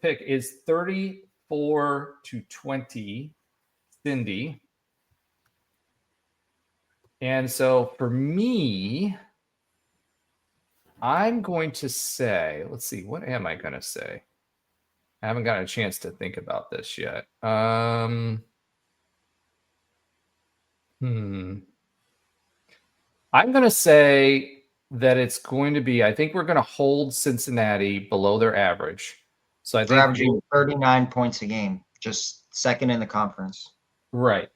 pick is 34-20 Cindy. And so for me, I'm going to say, let's see, what am I going to say? I haven't got a chance to think about this yet. I'm going to say that it's going to be, I think we're going to hold Cincinnati below their average. So I think they're averaging 39 points a game, just second in the conference. Right.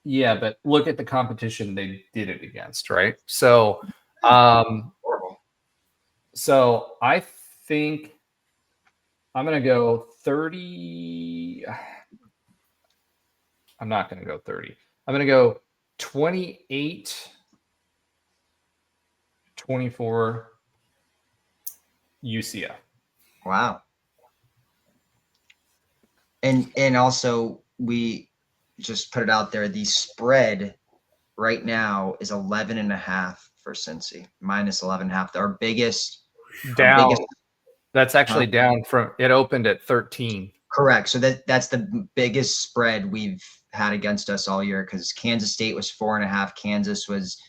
Yeah, but look at the competition they did it against, right? So, horrible. So I think I'm going to go 30. I'm not going to go 30. I'm going to go 28-24 UCF. Wow. And also we just put it out there. The spread right now is 11.5 for Cincy, minus 11.5. Our biggest Down. That's actually down from it opened at 13. Correct. So that's the biggest spread we've had against us all year, because Kansas State was 4.5. Kansas was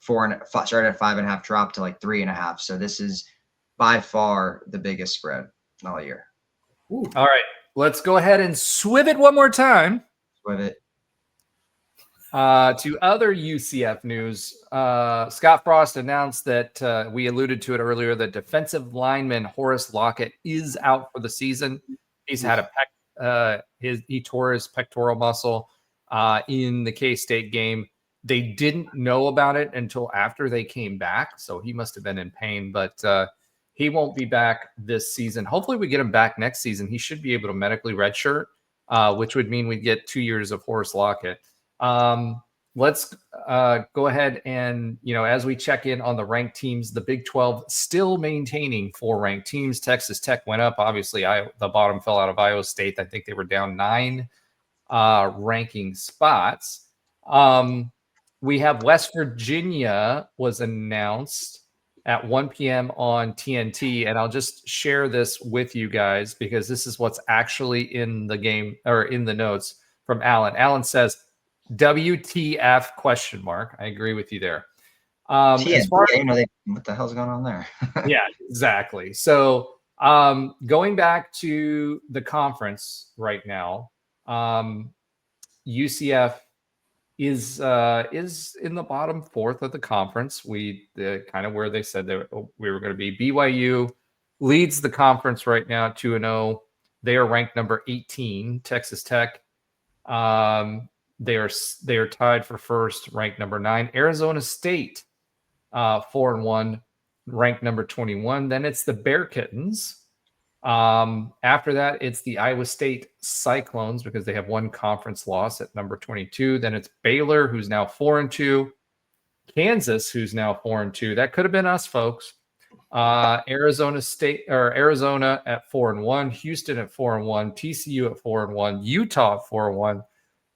started at 5.5, dropped to like 3.5. So this is by far the biggest spread all year. Ooh. All right, let's go ahead and swiv it one more time. Swiv it. To other UCF news, Scottfrost announced that we alluded to it earlier, that defensive lineman Horace Lockett is out for the season. He's had he tore his pectoral muscle in the K-State game. They didn't know about it until after they came back, so he must have been in pain, but he won't be back this season. Hopefully we get him back next season. He should be able to medically redshirt, which would mean we get 2 years of Horace Lockett. Let's go ahead and, as we check in on the ranked teams, the Big 12 still maintaining 4 ranked teams. Texas Tech went up. Obviously, the bottom fell out of Iowa State. I think they were down 9 ranking spots. We have West Virginia was announced at 1 p.m. on TNT, and I'll just share this with you guys because this is what's actually in the game or in the notes from Alan. Alan says, WTF question mark. I agree with you there. What the hell's going on there? Yeah, exactly. So going back to the conference right now, UCF is in the bottom 4th of the conference. Kind of where they said that we were going to be. BYU leads the conference right now 2-0. They are ranked number 18. Texas Tech, they are tied for first, ranked number 9. Arizona State, 4-1, ranked number 21. Then it's the Bear Kittens. After that, it's the Iowa State Cyclones because they have 1 conference loss at number 22. Then it's Baylor, who's now 4-2. Kansas, who's now 4-2. That could have been us, folks. Arizona at 4-1. Houston at 4-1. TCU at 4-1. Utah at 4-1.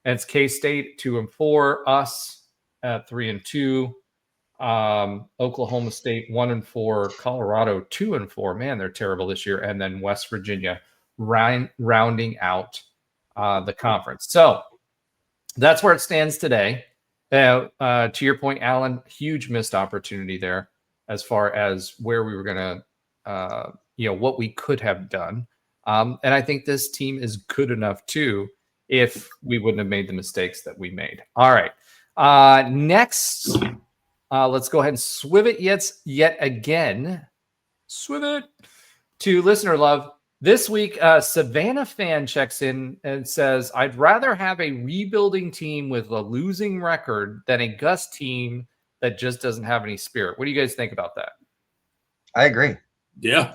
And it's K-State 2-4. Us at 3-2. Oklahoma State 1-4, Colorado 2-4. Man, they're terrible this year. And then West Virginia rounding out the conference. So that's where it stands today. To your point, Alan, huge missed opportunity there as far as where we were going to, what we could have done. And I think this team is good enough too if we wouldn't have made the mistakes that we made. All right. Next. Let's go ahead and swiv it yet again. Swiv it to listener love. This week, Savannah fan checks in and says, I'd rather have a rebuilding team with a losing record than a Gus team that just doesn't have any spirit. What do you guys think about that? I agree. Yeah.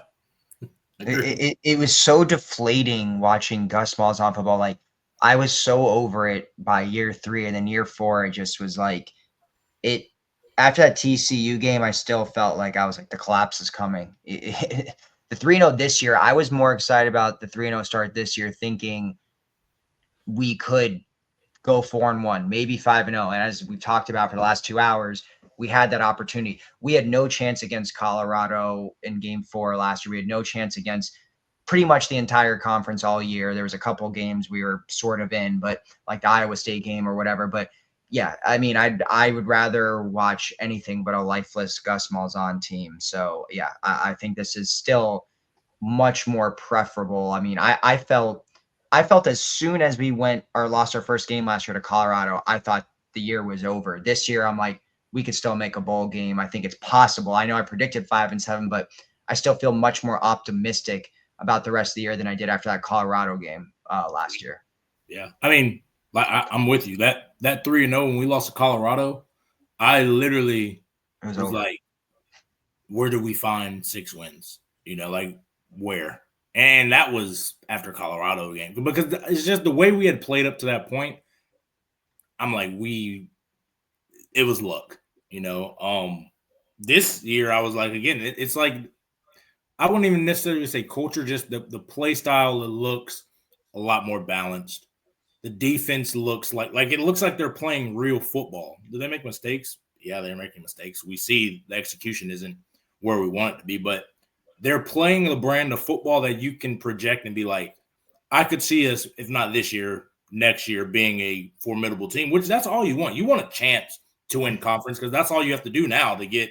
It was so deflating watching Gus Malzahn football. Like, I was so over it by year 3, and then year 4, it just was like it. After that TCU game, I still felt like I was like, the collapse is coming. The 3-0 this year, I was more excited about the 3-0 start this year, thinking we could go 4-1, maybe 5-0. And as we've talked about for the last 2 hours, we had that opportunity. We had no chance against Colorado in game 4 last year. We had no chance against pretty much the entire conference all year. There was a couple games we were sort of in, but like the Iowa State game or whatever. But yeah, I mean, I would rather watch anything but a lifeless Gus Malzahn team. So yeah, I think this is still much more preferable. I mean, I felt as soon as we lost our first game last year to Colorado, I thought the year was over. This year, I'm like, we could still make a bowl game. I think it's possible. I know I predicted 5-7, but I still feel much more optimistic about the rest of the year than I did after that Colorado game last year. Yeah. I mean, I'm with you. That 3-0 when we lost to Colorado, I literally was like, where do we find 6 wins? Like where? And that was after Colorado game. Because it's just the way we had played up to that point, I'm like, it was luck, This year I was like, again, it's like, I wouldn't even necessarily say culture, just the play style. It looks a lot more balanced. The defense looks like it looks like they're playing real football. Do they make mistakes? Yeah, they're making mistakes. We see the execution isn't where we want it to be, but they're playing the brand of football that you can project and be like, I could see us, if not this year, next year, being a formidable team, which that's all you want. You want a chance to win conference because that's all you have to do now to get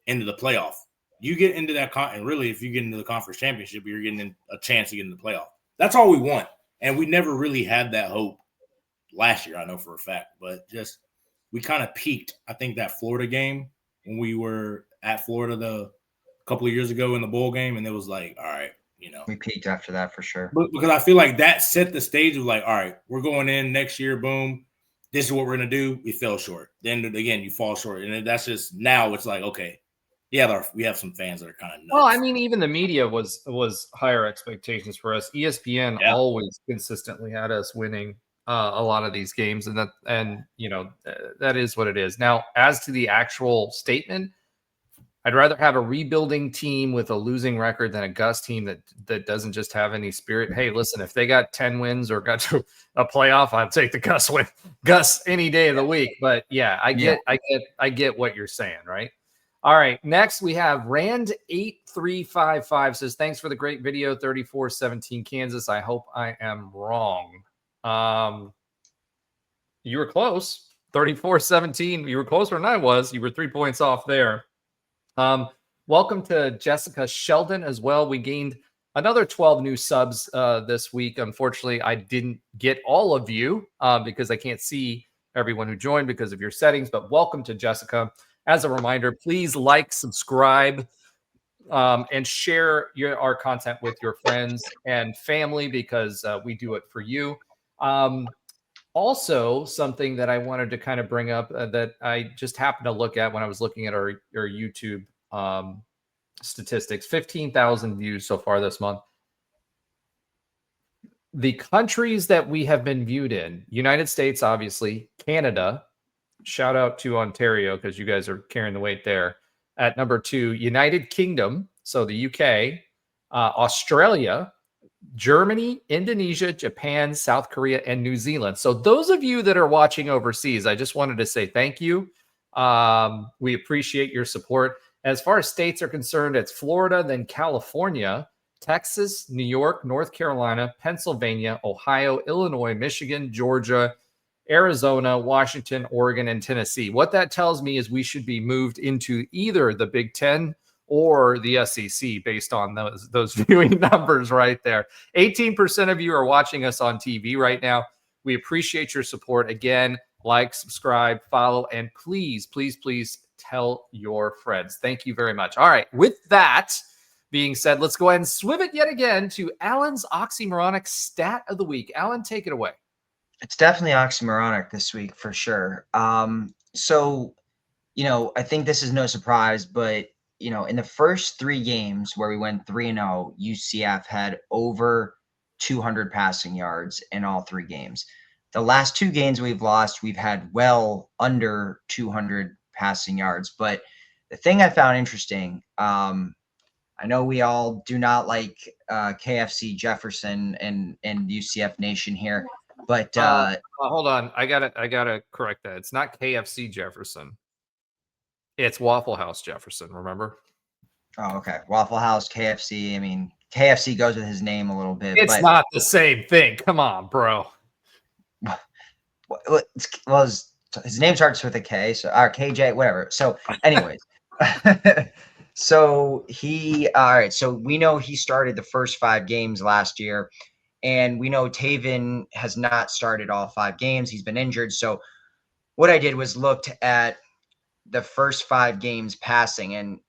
into the playoff. You get into that and really, if you get into the conference championship, you're getting a chance to get into the playoff. That's all we want. And we never really had that hope last year, I know for a fact. But just we kind of peaked, I think, that Florida game when we were at Florida a couple of years ago in the bowl game. And it was like, all right, We peaked after that for sure. Because I feel like that set the stage of like, all right, we're going in next year, boom. This is what we're going to do. We fell short. Then again, you fall short. And that's just now it's like, okay. Yeah, we have some fans that are kind of nuts. Well, I mean, even the media was higher expectations for us. ESPN always consistently had us winning a lot of these games, and that is what it is. Now, as to the actual statement, I'd rather have a rebuilding team with a losing record than a Gus team that doesn't just have any spirit. Hey, listen, if they got 10 wins or got to a playoff, I'd take the Gus win, Gus any day of the week. But yeah, I get what you're saying, right? All right, next we have Rand8355 says, thanks for the great video, 34-17 Kansas. I hope I am wrong. You were close, 34-17. You were closer than I was. You were 3 points off there. Welcome to Jessica Sheldon as well. We gained another 12 new subs this week. Unfortunately, I didn't get all of you because I can't see everyone who joined because of your settings, but welcome to Jessica. As a reminder, please like, subscribe, and share our content with your friends and family because we do it for you. Also, something that I wanted to kind of bring up that I just happened to look at when I was looking at our YouTube statistics, 15,000 views so far this month. The countries that we have been viewed in, United States, obviously, Canada, shout out to Ontario because you guys are carrying the weight there. At number 2, United Kingdom, so the UK, Australia, Germany, Indonesia, Japan, South Korea, and New Zealand. So those of you that are watching overseas, I just wanted to say thank you. We appreciate your support. As far as states are concerned, it's Florida, then California, Texas, New York, North Carolina, Pennsylvania, Ohio, Illinois, Michigan, Georgia, Arizona, Washington, Oregon, and Tennessee. What that tells me is we should be moved into either the Big Ten or the SEC based on those viewing numbers right there. 18% of you are watching us on TV right now. We appreciate your support. Again, like, subscribe, follow, and please, please, please tell your friends. Thank you very much. All right. With that being said, let's go ahead and swim it yet again to Alan's Oxymoronic stat of the week. Alan, take it away. It's definitely oxymoronic this week for sure. So, I think this is no surprise, but, in the first 3 games where we went 3-0, UCF had over 200 passing yards in all 3 games. The last 2 games we've lost, we've had well under 200 passing yards. But the thing I found interesting, I know we all do not like KFC Jefferson and UCF Nation here. But hold on, I gotta correct that. It's not KFC Jefferson. It's Waffle House Jefferson. Remember? Oh, okay. Waffle House, KFC. I mean, KFC goes with his name a little bit. It's not the same thing. Come on, bro. Well, his name starts with a K, so or KJ, whatever. So, anyways, so all right. So we know he started the first 5 games last year. And we know Taven has not started all 5 games. He's been injured. So what I did was looked at the first 5 games passing and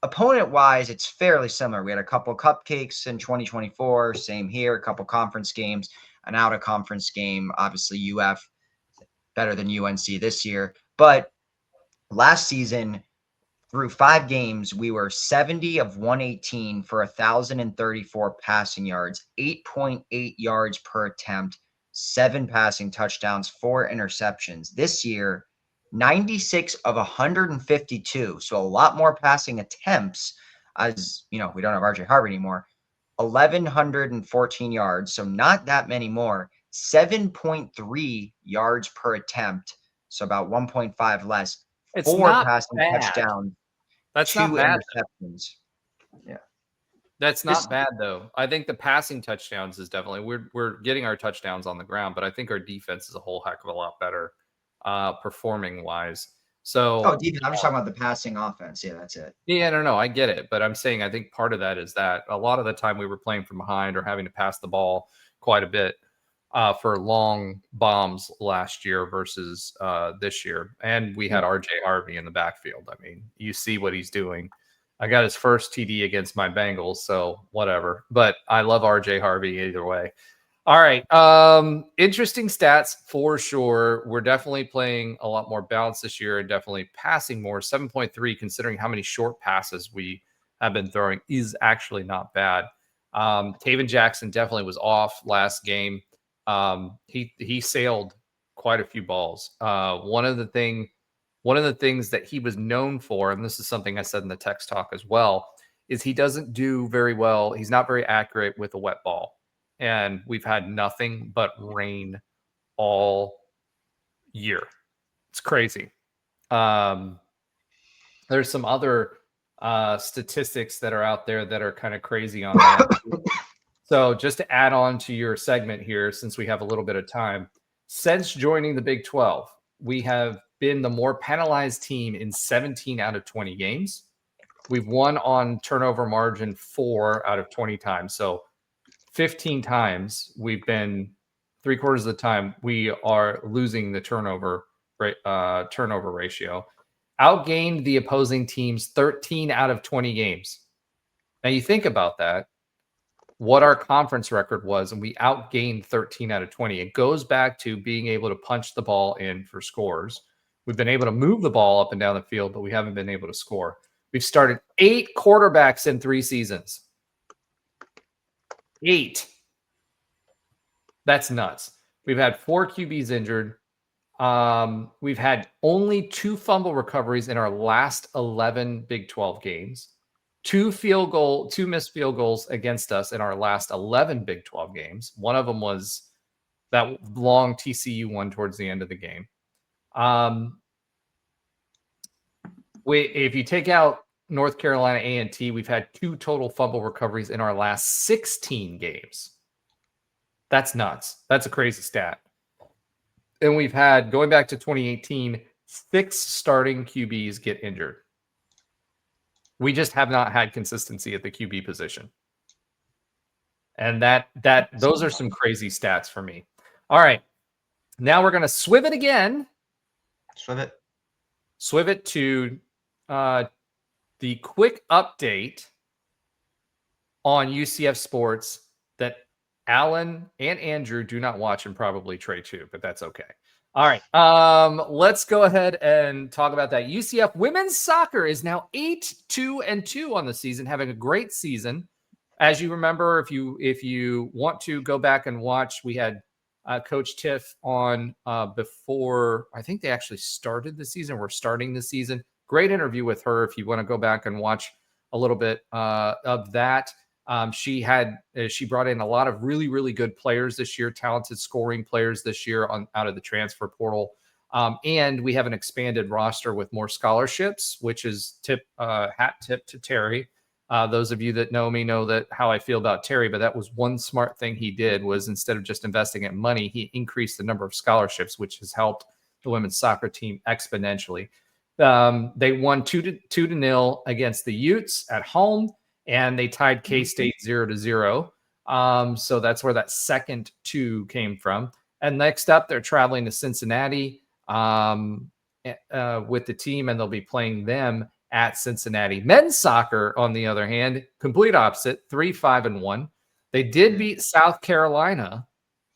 opponent wise, it's fairly similar. We had a couple cupcakes in 2024. Same here. A couple conference games, an out of conference game. Obviously, UF better than UNC this year. But last season, through 5 games, we were 70 of 118 for 1,034 passing yards, 8.8 yards per attempt, 7 passing touchdowns, 4 interceptions. This year, 96 of 152. So a lot more passing attempts, as we don't have RJ Harvey anymore. 1,114 yards. So not that many more. 7.3 yards per attempt. So about 1.5 less. It's 4 not passing bad. touchdowns. That's 2 not bad. interceptions. Yeah. That's not bad though. I think the passing touchdowns is definitely we're getting our touchdowns on the ground, but I think our defense is a whole heck of a lot better performing wise. So defense. I'm just talking about the passing offense. Yeah, that's it. yeah, no, I get it, but I'm saying I think part of that is that a lot of the time we were playing from behind or having to pass the ball quite a bit for long bombs last year versus this year, and we had RJ Harvey in the backfield. I mean, you see what he's doing. I got his first TD against my Bengals, so whatever. But I love RJ Harvey either way. All right. Interesting stats for sure. We're definitely playing a lot more balance this year and definitely passing more. 7.3, considering how many short passes we have been throwing, is actually not bad. Taven Jackson definitely was off last game. He sailed quite a few balls. One of the things that he was known for, and this is something I said in the text talk as well, is he doesn't do very well. He's not very accurate with a wet ball. And we've had nothing but rain all year. It's crazy. There's some other statistics that are out there that are kind of crazy on that. So just to add on to your segment here, since we have a little bit of time, since joining the Big 12, we have been the more penalized team in 17 out of 20 games. We've won on turnover margin 4 out of 20 times. So 15 times we've been 3/4 of the time we are losing the turnover ratio. Outgained the opposing teams 13 out of 20 games. Now you think about that, what our conference record was, and we outgained 13 out of 20. It goes back to being able to punch the ball in for scores. We've been able to move the ball up and down the field, but we haven't been able to score. We've started 8 quarterbacks in 3 seasons. 8. That's nuts. We've had 4 QBs injured. We've had only 2 fumble recoveries in our last 11 Big 12 games. 2 missed field goals against us in our last 11 Big 12 games. One of them was that long TCU one towards the end of the game. If you take out North Carolina A&T, we've had 2 total fumble recoveries in our last 16 games. That's nuts. That's a crazy stat. And we've had, going back to 2018, 6 starting QBs get injured. We just have not had consistency at the QB position. And those are some crazy stats for me. All right. Now we're going to swiv it again. Swiv it to the quick update on UCF Sports that Alan and Andrew do not watch, and probably Trey too, but that's okay. All right. Let's go ahead and talk about that. UCF women's soccer is now 8-2-2 on the season, having a great season. As you remember, if you want to go back and watch, we had Coach Tiff on before I think they actually started the season. We're starting the season. Great interview with her. If you want to go back and watch a little bit of that. She brought in a lot of really, really good players this year, talented scoring players this year out of the transfer portal. And we have an expanded roster with more scholarships, which is hat tip to Terry. Those of you that know me know that how I feel about Terry, but that was one smart thing he did was instead of just investing in money, he increased the number of scholarships, which has helped the women's soccer team exponentially. They won 2-0 against the Utes at home. And they tied K-State 0-0. So that's where that second 2 came from. And next up, they're traveling to Cincinnati with the team, and they'll be playing them at Cincinnati. Men's soccer, on the other hand, complete opposite, 3-5-1. They did beat South Carolina,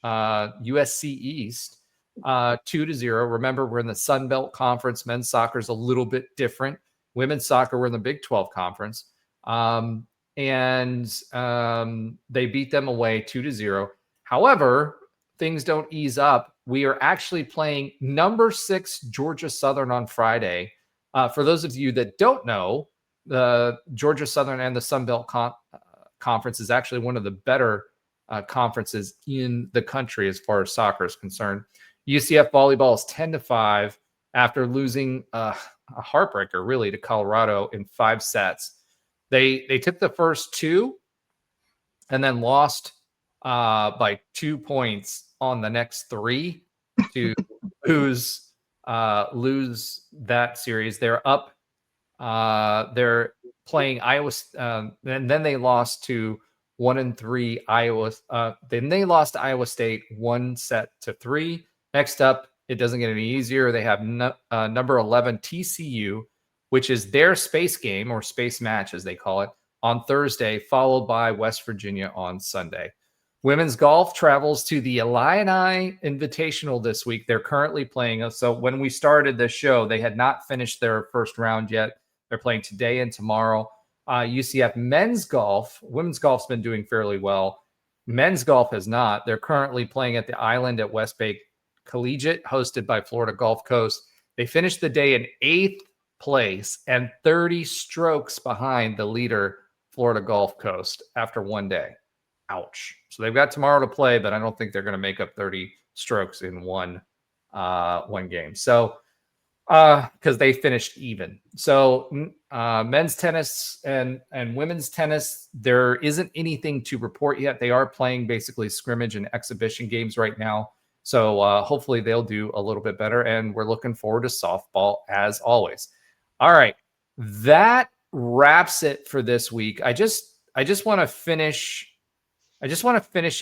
USC East, 2-0. Remember, we're in the Sun Belt Conference. Men's soccer is a little bit different. Women's soccer, we're in the Big 12 Conference. And they beat them away 2-0. However, things don't ease up, we are actually playing number 6 Georgia Southern on Friday. For those of you that don't know, the Georgia Southern and the Sun Belt Conference is actually one of the better conferences in the country as far as soccer is concerned. UCF volleyball is 10-5 after losing a heartbreaker, really, to Colorado in 5 sets. They took the first 2 and then lost by 2 points on the next 3 to lose that series. They're up. They're playing Iowa, and then they lost to 1-3 Iowa. Then they lost to Iowa State 1-3. Next up, it doesn't get any easier. They have number 11 TCU, which is their space game or space match, as they call it, on Thursday, followed by West Virginia on Sunday. Women's golf travels to the Illini Invitational this week. They're currently playing. So when we started this show, they had not finished their first round yet. They're playing today and tomorrow. UCF men's golf, women's golf's been doing fairly well. Men's golf has not. They're currently playing at the Island at West Bay Collegiate, hosted by Florida Gulf Coast. They finished the day in 8th place and 30 strokes behind the leader, Florida Gulf Coast, after one day. Ouch. So they've got tomorrow to play, but I don't think they're going to make up 30 strokes in one game. So, because they finished even. So men's tennis and women's tennis, there isn't anything to report yet. They are playing basically scrimmage and exhibition games right now. So hopefully they'll do a little bit better. And we're looking forward to softball as always. All right. That wraps it for this week. I just want to finish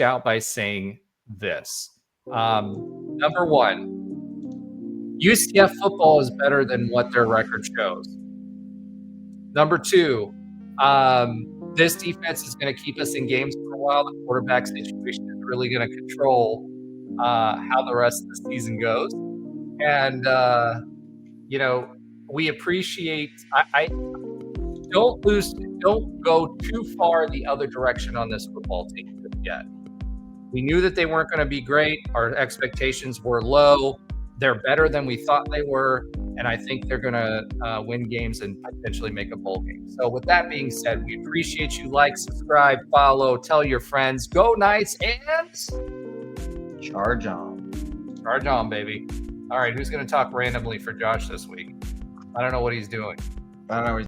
out by saying this. Number one, UCF football is better than what their record shows. Number two, this defense is going to keep us in games for a while. The quarterback situation is really going to control how the rest of the season goes. And, we appreciate – I don't go too far the other direction on this football team yet. We knew that they weren't going to be great. Our expectations were low. They're better than we thought they were, and I think they're going to win games and potentially make a bowl game. So with that being said, we appreciate you. Like, subscribe, follow, tell your friends. Go Knights, and charge on. Charge on, baby. All right, who's going to talk randomly for Josh this week? I don't know what he's doing. I don't know.